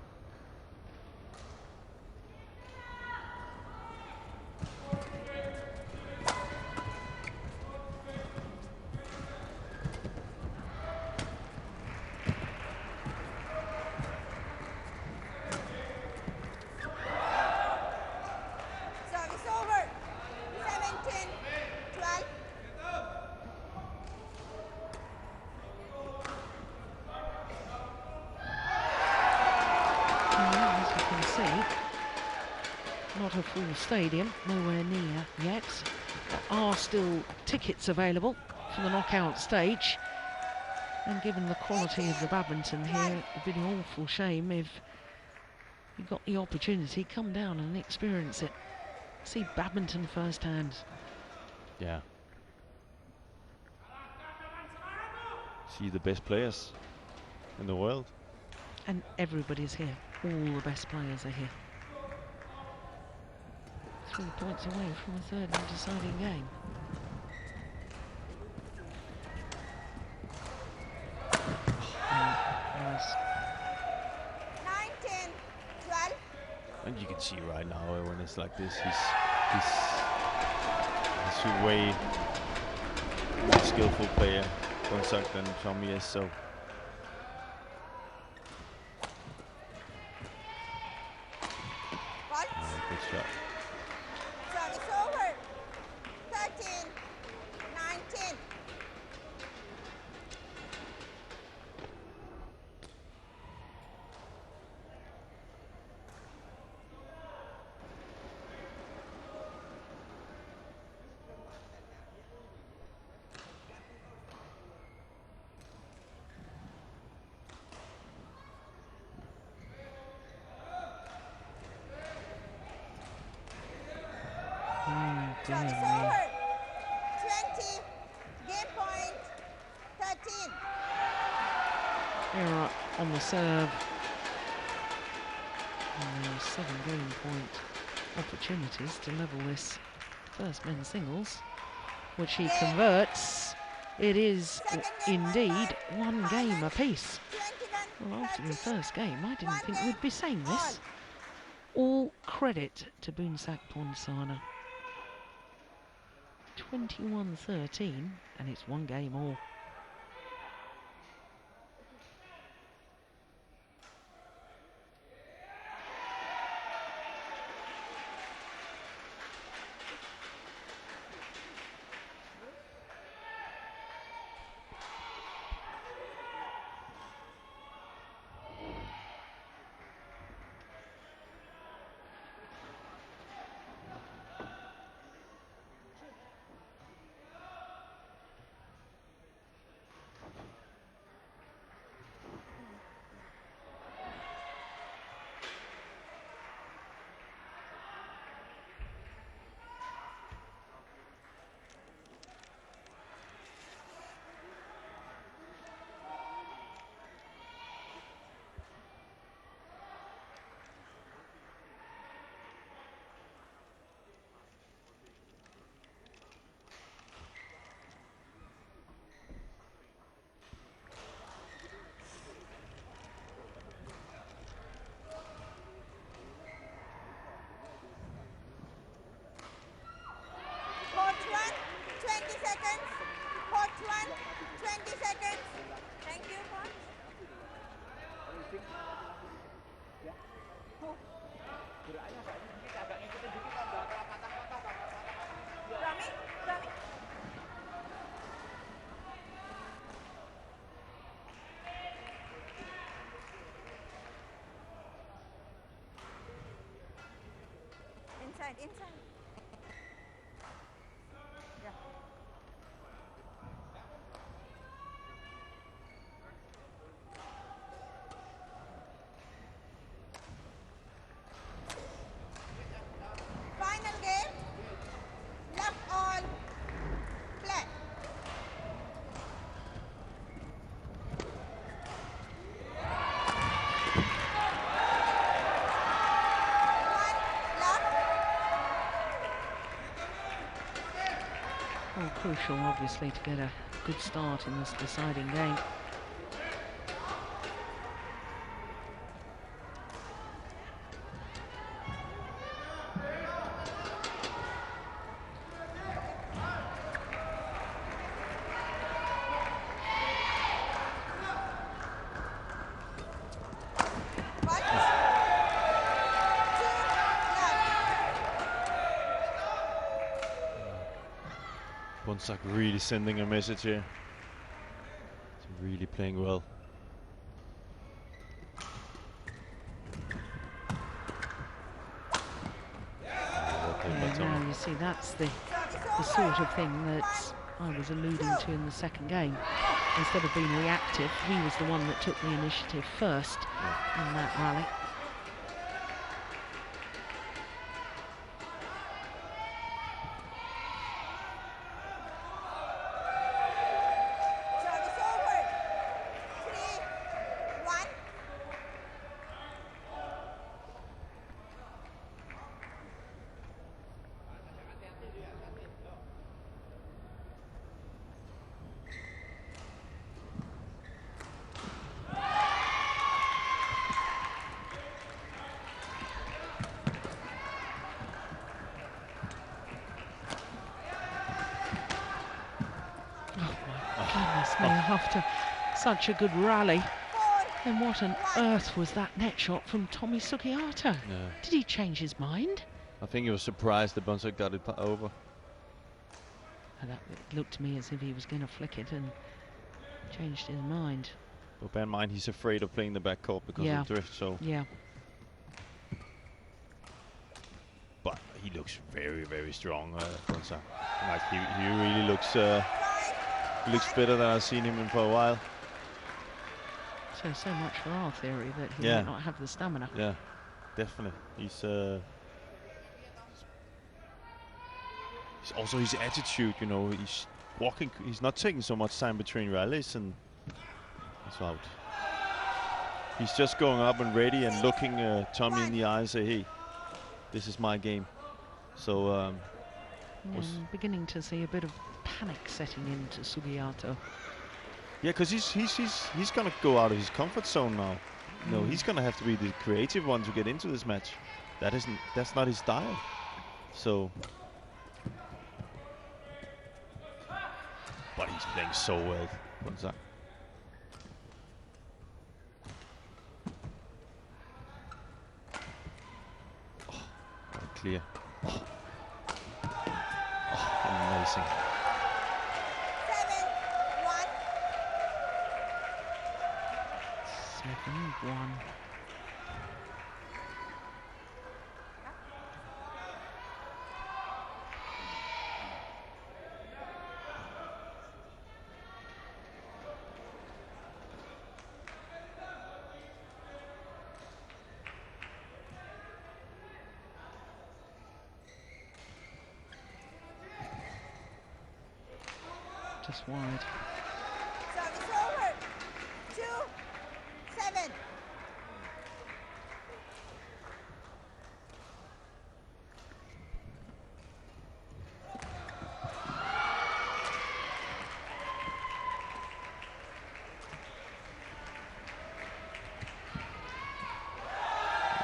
Not a full stadium, nowhere near yet. There are still tickets available for the knockout stage. And given the quality of the badminton here, it'd be an awful shame if you got the opportunity, come down and experience it. See badminton firsthand. Yeah. see the best players in the world. And everybody's here. All the best players are here. 3 points away from a third and deciding game. Nice. 19, 12. And you can see right now when it's like this, he's a way more skillful player, Bonsak, than Tommy is. So good shot. Service over. 13, 19. Service over. 20. Game point. 13. Error on the serve. And there are 7 game point opportunities to level this first men's singles, which he converts. It is indeed 1 game apiece. 21, Well, after the 13. first game, I didn't One think game, we'd be saying this. All credit to Bonsak Ponsana. 21-13, and it's 1 game all. Court 1, 20 seconds. Court 1, 20 seconds. Thank you, coach. Rami, Rami. Inside, inside. Yeah. Final game. Love all. Play. One, love. Well, crucial, obviously, to get a good start in this deciding game. One, two, love. Bonsak really sending a message here. He's really playing well. Yeah, now you see that's the sort of thing that I was alluding to in the second game. Instead of being reactive, he was the one that took the initiative first in that rally. Service over. after such a good rally. And what on earth was that net shot from Tommy Sugiyato? Yeah. Did he change his mind? I think he was surprised the bouncer got it over. And that looked to me as if he was going to flick it and changed his mind. But bear in mind, he's afraid of playing the backcourt because of drift, so. Yeah. But he looks very, very strong, Bonsa. Like he really looks better than I've seen him in for a while. So much for our theory that he might not have the stamina. Yeah, definitely. He's also his attitude, you know, he's walking, he's not taking so much time between rallies, and it's out. He's just going up and ready and looking Tommy in the eye and say, hey, this is my game. So I'm beginning to see a bit of panic setting into Sugiyato. yeah, because he's gonna go out of his comfort zone now. You know, he's gonna have to be the creative one to get into this match. That's not his style. So, but he's playing so well. What's that? Oh, clear. Oh, amazing. 7-1. Just wide. Service over. 2-7.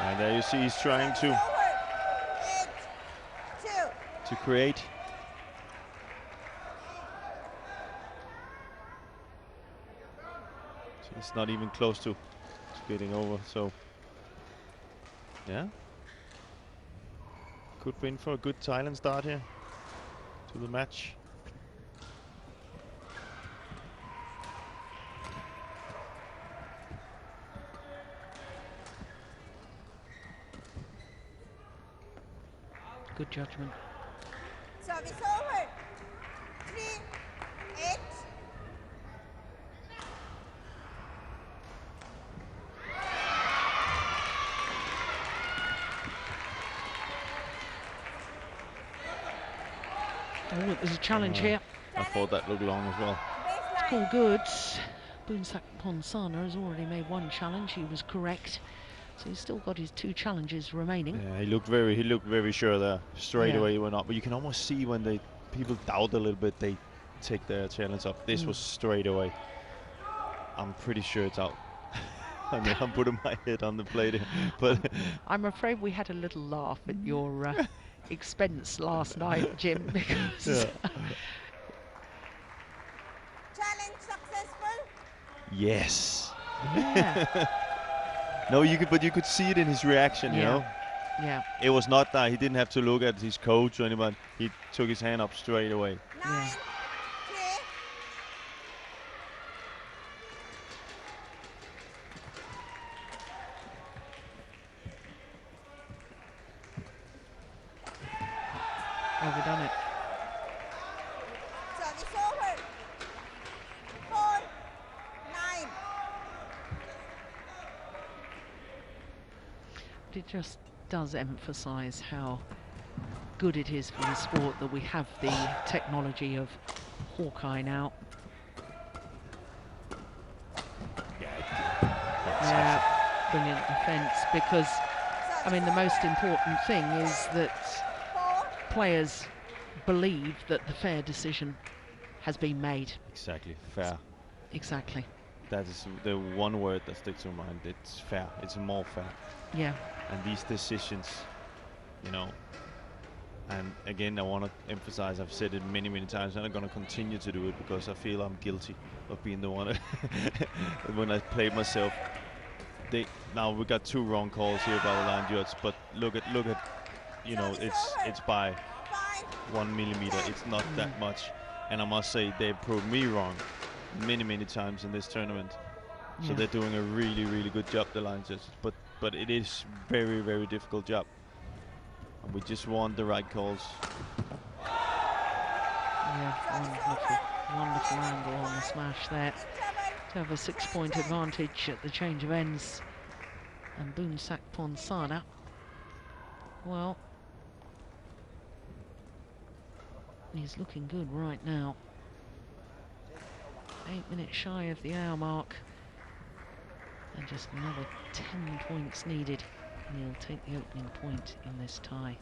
And there you see he's trying to create. So it's not even close to getting over. So yeah, could win for a good Thailand start here to the match. Good judgment. Service over. 3-8. Oh, look, there's a challenge here. I thought that looked long as well. It's all good. Boonsak Ponsana has already made one challenge. He was correct. So he's still got his 2 challenges remaining. Yeah, he looked very sure there. Straight away he went up. But you can almost see when people doubt a little bit, they take their challenge up. This was straight away. I'm pretty sure it's out. I mean, I'm putting my head on the plate here, but I'm afraid we had a little laugh at your expense last night, Jim, because Challenge successful. yes. yeah. No, but you could see it in his reaction, you know. Yeah. It was not that he didn't have to look at his coach or anyone. He took his hand up straight away. 9-3. Overdone it. Service over. 4-9. It just does emphasize how good it is for the sport that we have the technology of Hawkeye now. Yeah, brilliant defense, because I mean the most important thing is that players believe that the fair decision has been made. Exactly, fair. Exactly. That is the one word that sticks in mind. It's fair. It's more fair. Yeah. And these decisions, you know, And again, I want to emphasize, I've said it many, many times, and I'm going to continue to do it because I feel I'm guilty of being the one when I played myself. Now we got 2 wrong calls here by the line judge, but look at you know, it's by 1 millimeter. It's not that much, and I must say they've proved me wrong many, many times in this tournament. So they're doing a really, really good job, the line judges. But it is very, very difficult job. And we just want the right calls. Yeah, wonderful angle on the smash there to have a 6-point advantage at the change of ends. And Boonsak Ponsana, well, he's looking good right now. 8 minutes shy of the hour mark. And just another 10 points needed. And he'll take the opening point in this tie.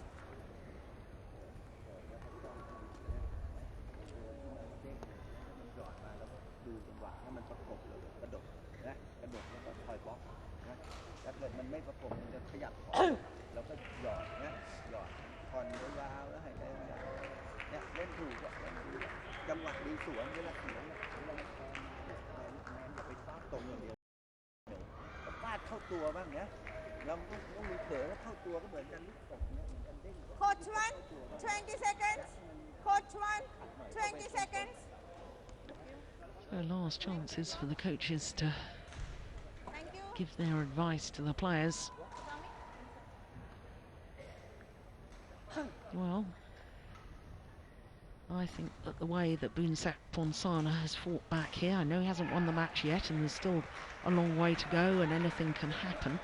Coach 1, 20 seconds. Coach 1, 20 seconds. So last chances for the coaches to Thank you. give their advice to the players. Well, I think that the way that Boonsak Ponsana has fought back here, I know he hasn't won the match yet and there's still a long way to go and anything can happen,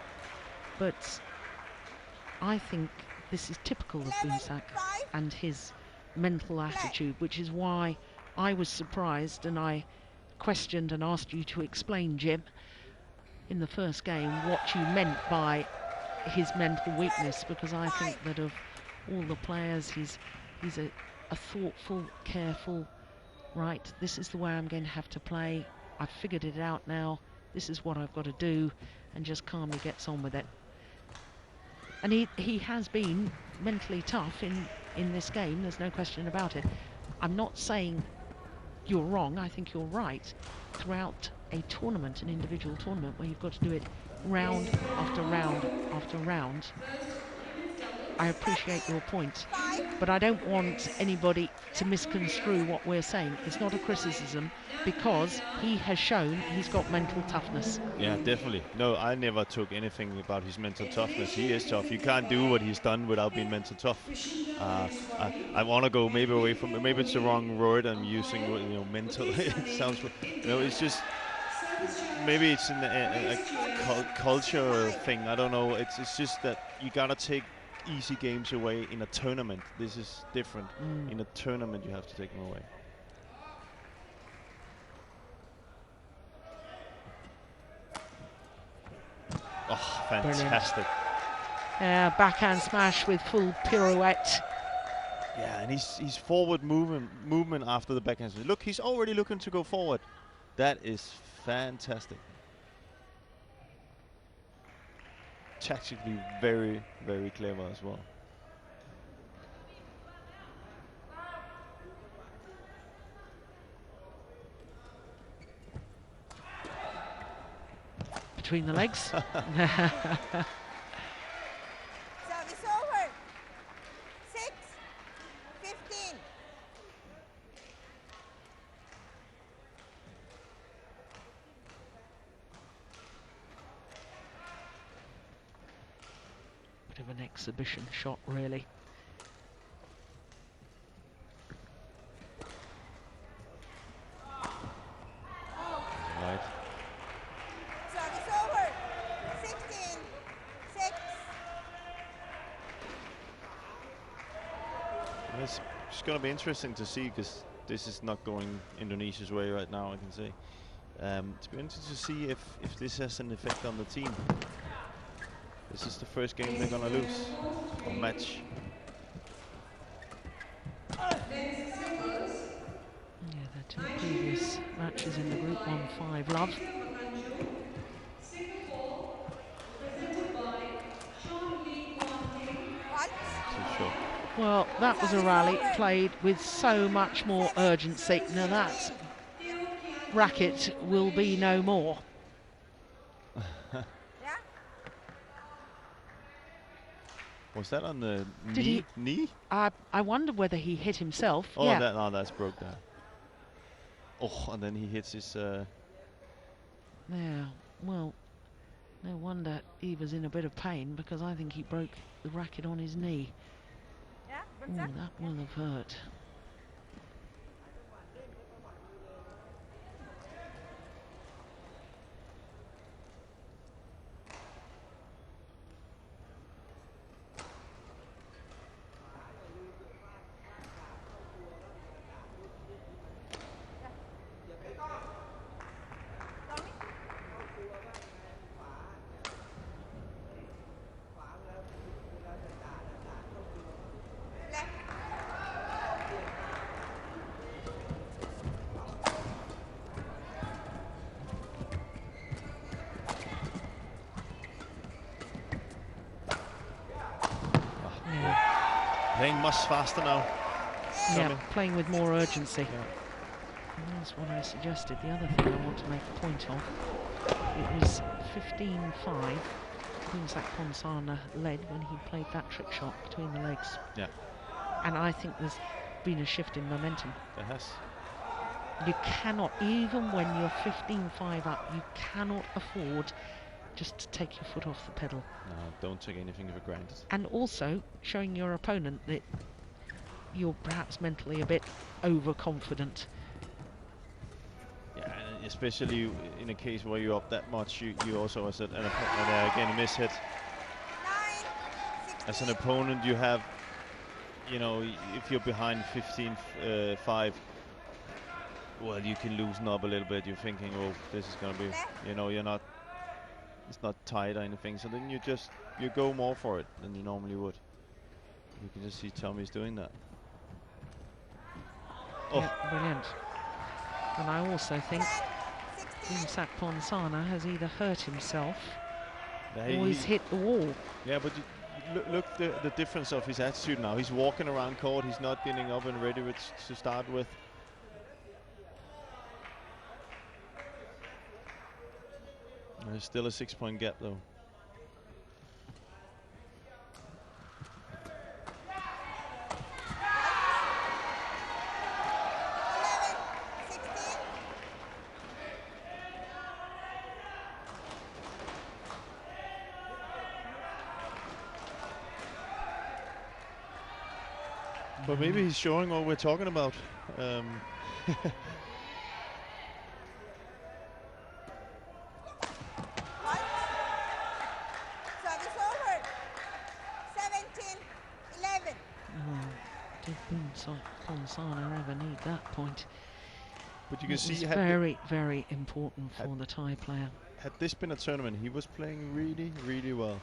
but I think this is typical of Boonsak and his mental attitude, which is why I was surprised and I questioned and asked you to explain, Jim, in the first game what you meant by his mental weakness, because I think that of all the players, he's a thoughtful, careful, right, this is the way I'm going to have to play, I've figured it out now, this is what I've got to do, and just calmly gets on with it. And he has been mentally tough in this game, there's no question about it. I'm not saying you're wrong, I think you're right. Throughout a tournament, an individual tournament, where you've got to do it round after round after round, I appreciate your point, but I don't want anybody to misconstrue what we're saying. It's not a criticism, because he has shown he's got mental toughness. Yeah, definitely. No, I never took anything about his mental toughness. He is tough. You can't do what he's done without being mental tough. I want to go maybe away from, maybe it's the wrong word I'm using, you know, mental. It sounds, you know, it's just, maybe it's a culture thing. I don't know. It's just that you gotta take easy games away in a tournament. This is different. In a tournament, you have to take them away. Oh, fantastic. Backhand smash with full pirouette. Yeah, and he's forward movement after the backhand. Look, he's already looking to go forward. That is fantastic. Tactically very, very clever as well. Between the legs. Service over. 6-15. Bit of an exhibition shot, really. Right. Service over. 16-6. It's going to be interesting to see, because this is not going Indonesia's way right now, I can say. It's be interesting to see if this has an effect on the team. This is the first game they're going to lose, or match. Yeah, their 2 previous matches in the group, 1-5 love. What? Too short. Well, that was a rally played with so much more urgency. Now that racket will be no more. Yeah? Was that on the Did knee? I wonder whether he hit himself. Oh, Yeah. that's broke there. Oh, and then he hits his... Yeah, well, no wonder he was in a bit of pain, because I think he broke the racket on his knee. Yeah? Oh, Bunsa? that will have hurt. Tommy? Left. Yeah, Playing much faster now. yeah, Tommy. playing with more urgency. Yeah. And that's what I suggested. The other thing I want to make a point of, it was 15-5. Queensack Ponsana led when he played that trick shot between the legs. Yeah, And I think there's been a shift in momentum. that has. You cannot, even when you're 15-5 up, you cannot afford just to take your foot off the pedal. No, don't take anything for granted. And also showing your opponent that you're perhaps mentally a bit overconfident. Yeah, and especially in a case where you're up that much, you also, as again, a miss hit. 9, As 16. an opponent, you have, you know, if you're behind 15-5, well, you can loosen up a little bit. You're thinking, oh, this is going to be, you know, it's not tight or anything. So then you go more for it than you normally would. You can just see Tommy's doing that. Oh, Yeah, brilliant. And I also think 10, 16. Queensack Ponsana has either hurt himself yeah, or he's hit the wall. yeah, but look the difference of his attitude now. He's walking around court. He's not getting up and ready to start with. There's still a 6-point gap though. 11, 16. But maybe he's showing what we're talking about. What? Service over. 17, 11. Oh, did Ponsana ever need that point? But you can It see, was had, very, very important for had- the Thai player. had this been a tournament, he was playing really, really well.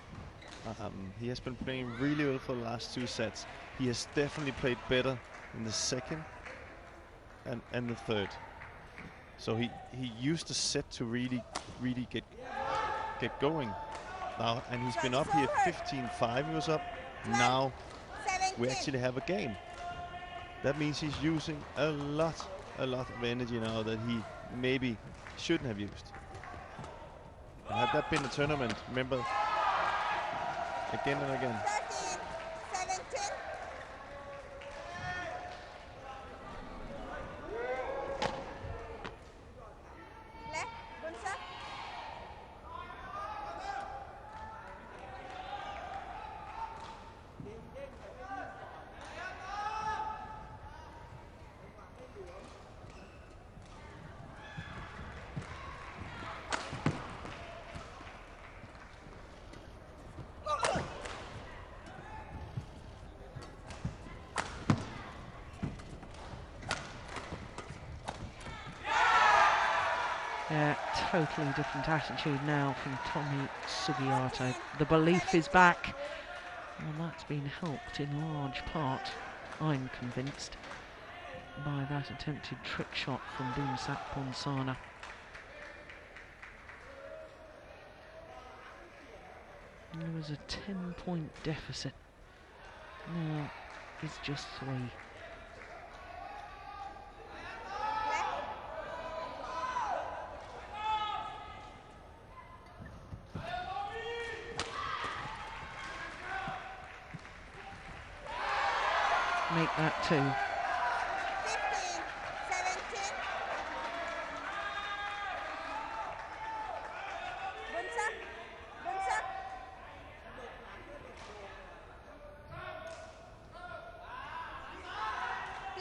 He has been playing really well for the last 2 sets. He has definitely played better in the second and the third. So he used the set to really get going. Now, and he's been up here 15-5. He was up. Now 17. we actually have a game. That means he's using a lot of energy now that he maybe shouldn't have used. And had that been a tournament, remember, again and again. 13, 17. Left, Bunsa. Yeah, totally different attitude now from Tommy Sugiyato. The belief is back, and that's been helped in large part, I'm convinced, by that attempted trick shot from Boomsak Ponsana. There was a 10-point deficit. Now, is just 3. Make that 2. 15, 17. Bunsak, Bunsak.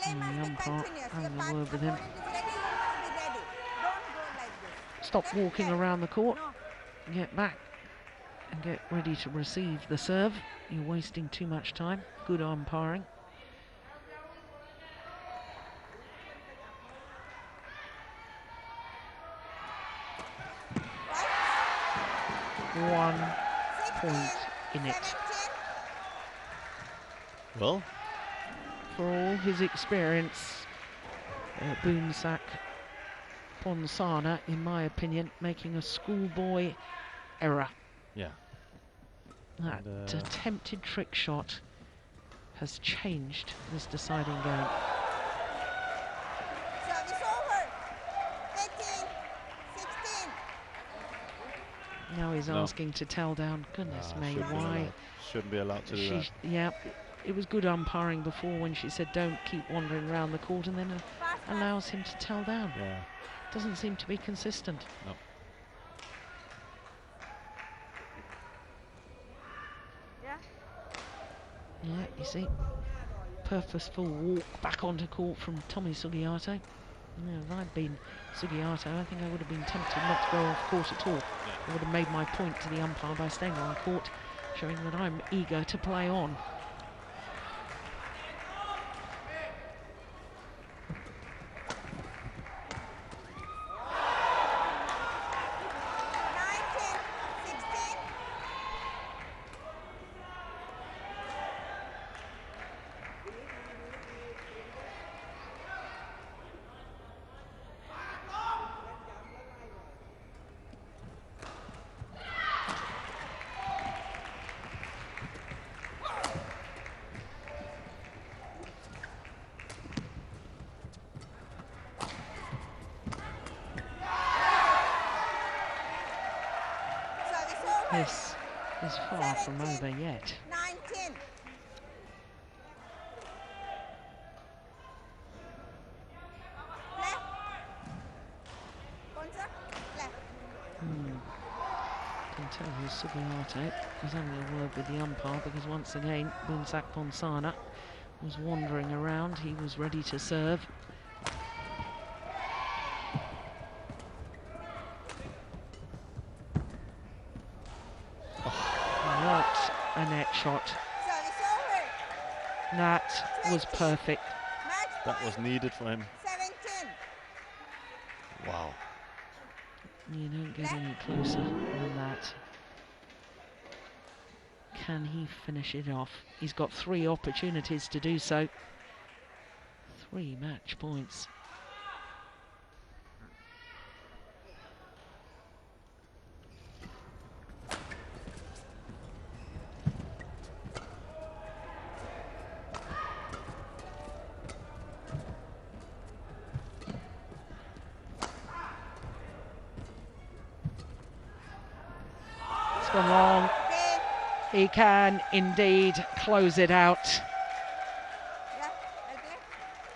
Play must be continuous. Your having a word with him. opponent is ready, you must be ready. Don't go like this. Stop Left walking hand. around the court. No. Get back and get ready to receive the serve. You're wasting too much time. Good umpiring. Right. 1 point 16, in it. 17. Well, For all his experience, Boonsak Ponsana, in my opinion, making a schoolboy error. yeah. That And, attempted trick shot has changed this deciding game. Service over. 18, 16. Now he's No. asking to tell down. Goodness me, shouldn't be why? allowed- Shouldn't be allowed to do that. She's, yeah, it was good umpiring before when she said don't keep wandering around the court, and then Fast, fast. allows him to tell down. Yeah. Doesn't seem to be consistent. No. Yeah. Yeah, you see, purposeful walk back onto court from Tommy Sugiyato. Yeah, if I'd been Sugiyato, I think I would have been tempted not to go off court at all. I would have made my point to the umpire by staying on court, showing that I'm eager to play on. This is far from over yet. 19. Left. Bonsa. Left. Can tell you Sugiyato was having a word with the umpire, because once again Boonsak Ponsana was wandering around. He was ready to serve. What a net shot. Service over. That was perfect. Match That point. was needed for him. 17. Wow. You don't get any closer than that. Can he finish it off? He's got 3 opportunities to do so. 3 match points. It's gone long. Okay. He can indeed close it out. Yeah. Okay.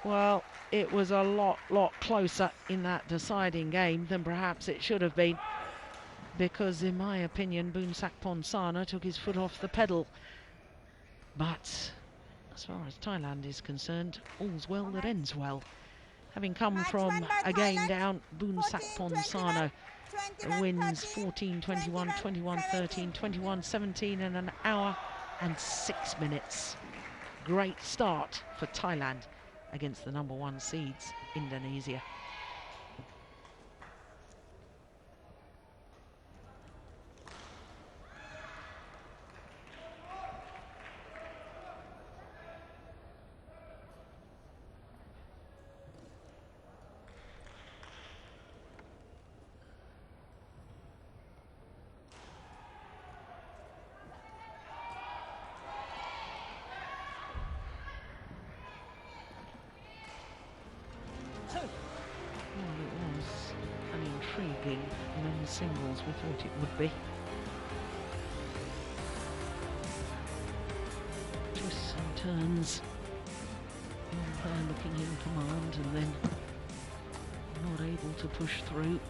Well, it was a lot closer in that deciding game than perhaps it should have been, because in my opinion Boonsak Ponsana took his foot off the pedal. But as far as Thailand is concerned, all's well that ends well. Having come Match from won by a game Thailand, down, Boonsak 14-21, Ponsana 21, wins 13, 14-21, 21-13, 21-17 in an hour and 6 minutes. Great start for Thailand against the number 1 seeds, Indonesia. intriguing men's singles we thought it would be. Twists and turns. One player looking in command and then not able to push through.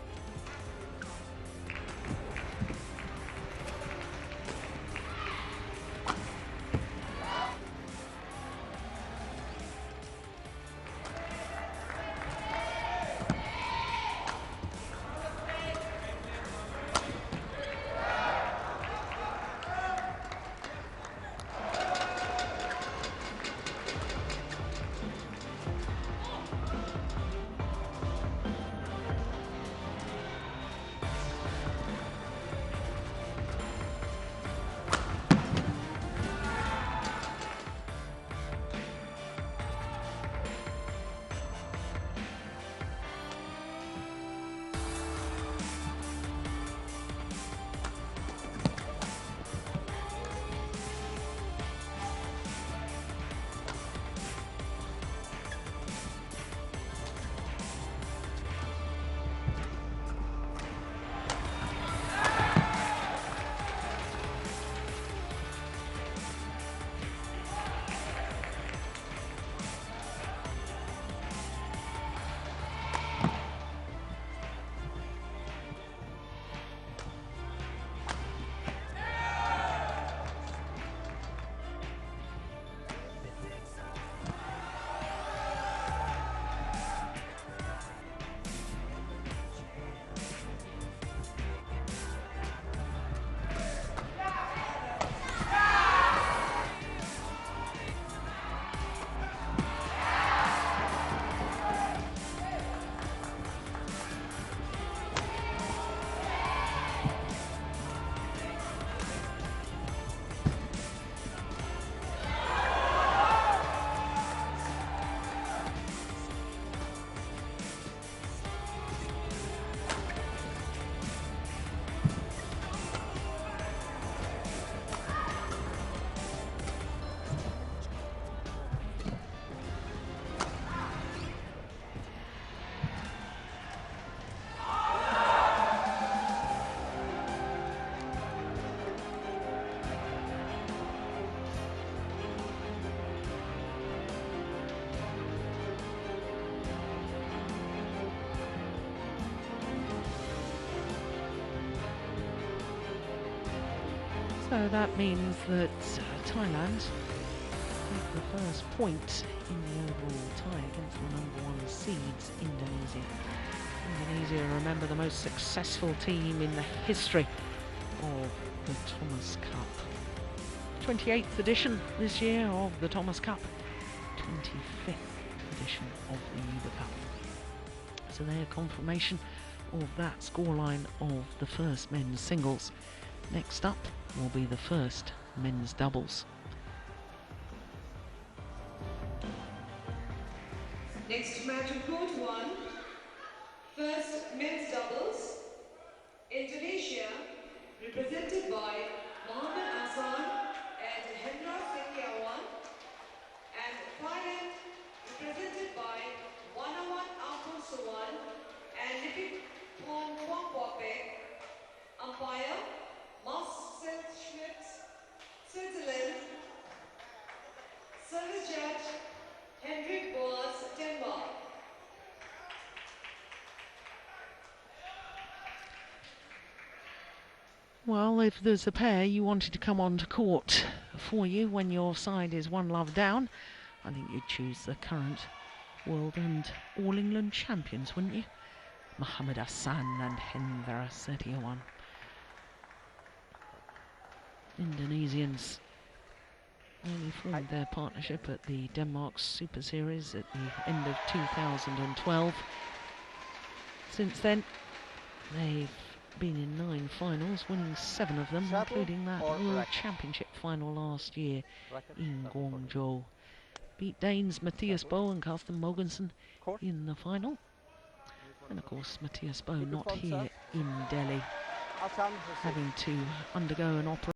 So that means that Thailand take the first point in the overall tie against the #1 seeds, Indonesia. Indonesia, remember, the most successful team in the history of the Thomas Cup. 28th edition this year of the Thomas Cup, 25th edition of the Uber Cup. So there's confirmation of that scoreline of the first men's singles. Next up will be the first men's doubles. Next match on court 1, first men's doubles, Indonesia, represented by Mohammed Hassan and Hendra Setiawan, and Thailand, represented by Wanawan Apunsuwan and Lipipon Kwangpopek. Umpire, Marcel Schmitz, Switzerland. Service judge, Hendrik Boas, Denmark. Well, if there's a pair you wanted to come on to court for you when your side is 1-love down, I think you'd choose the current world and All England champions, wouldn't you? Mohammed Hassan and Hendra Setiawan. Indonesians only formed their partnership at the Denmark Superseries at the end of 2012. Since then, they've been in 9 finals, winning 7 of them, including that World Championship final last year in Guangzhou. Beat Danes Matthias Bo and Carsten Mogensen in the final. And of course, Matthias Bo not here in Delhi, having to undergo an operation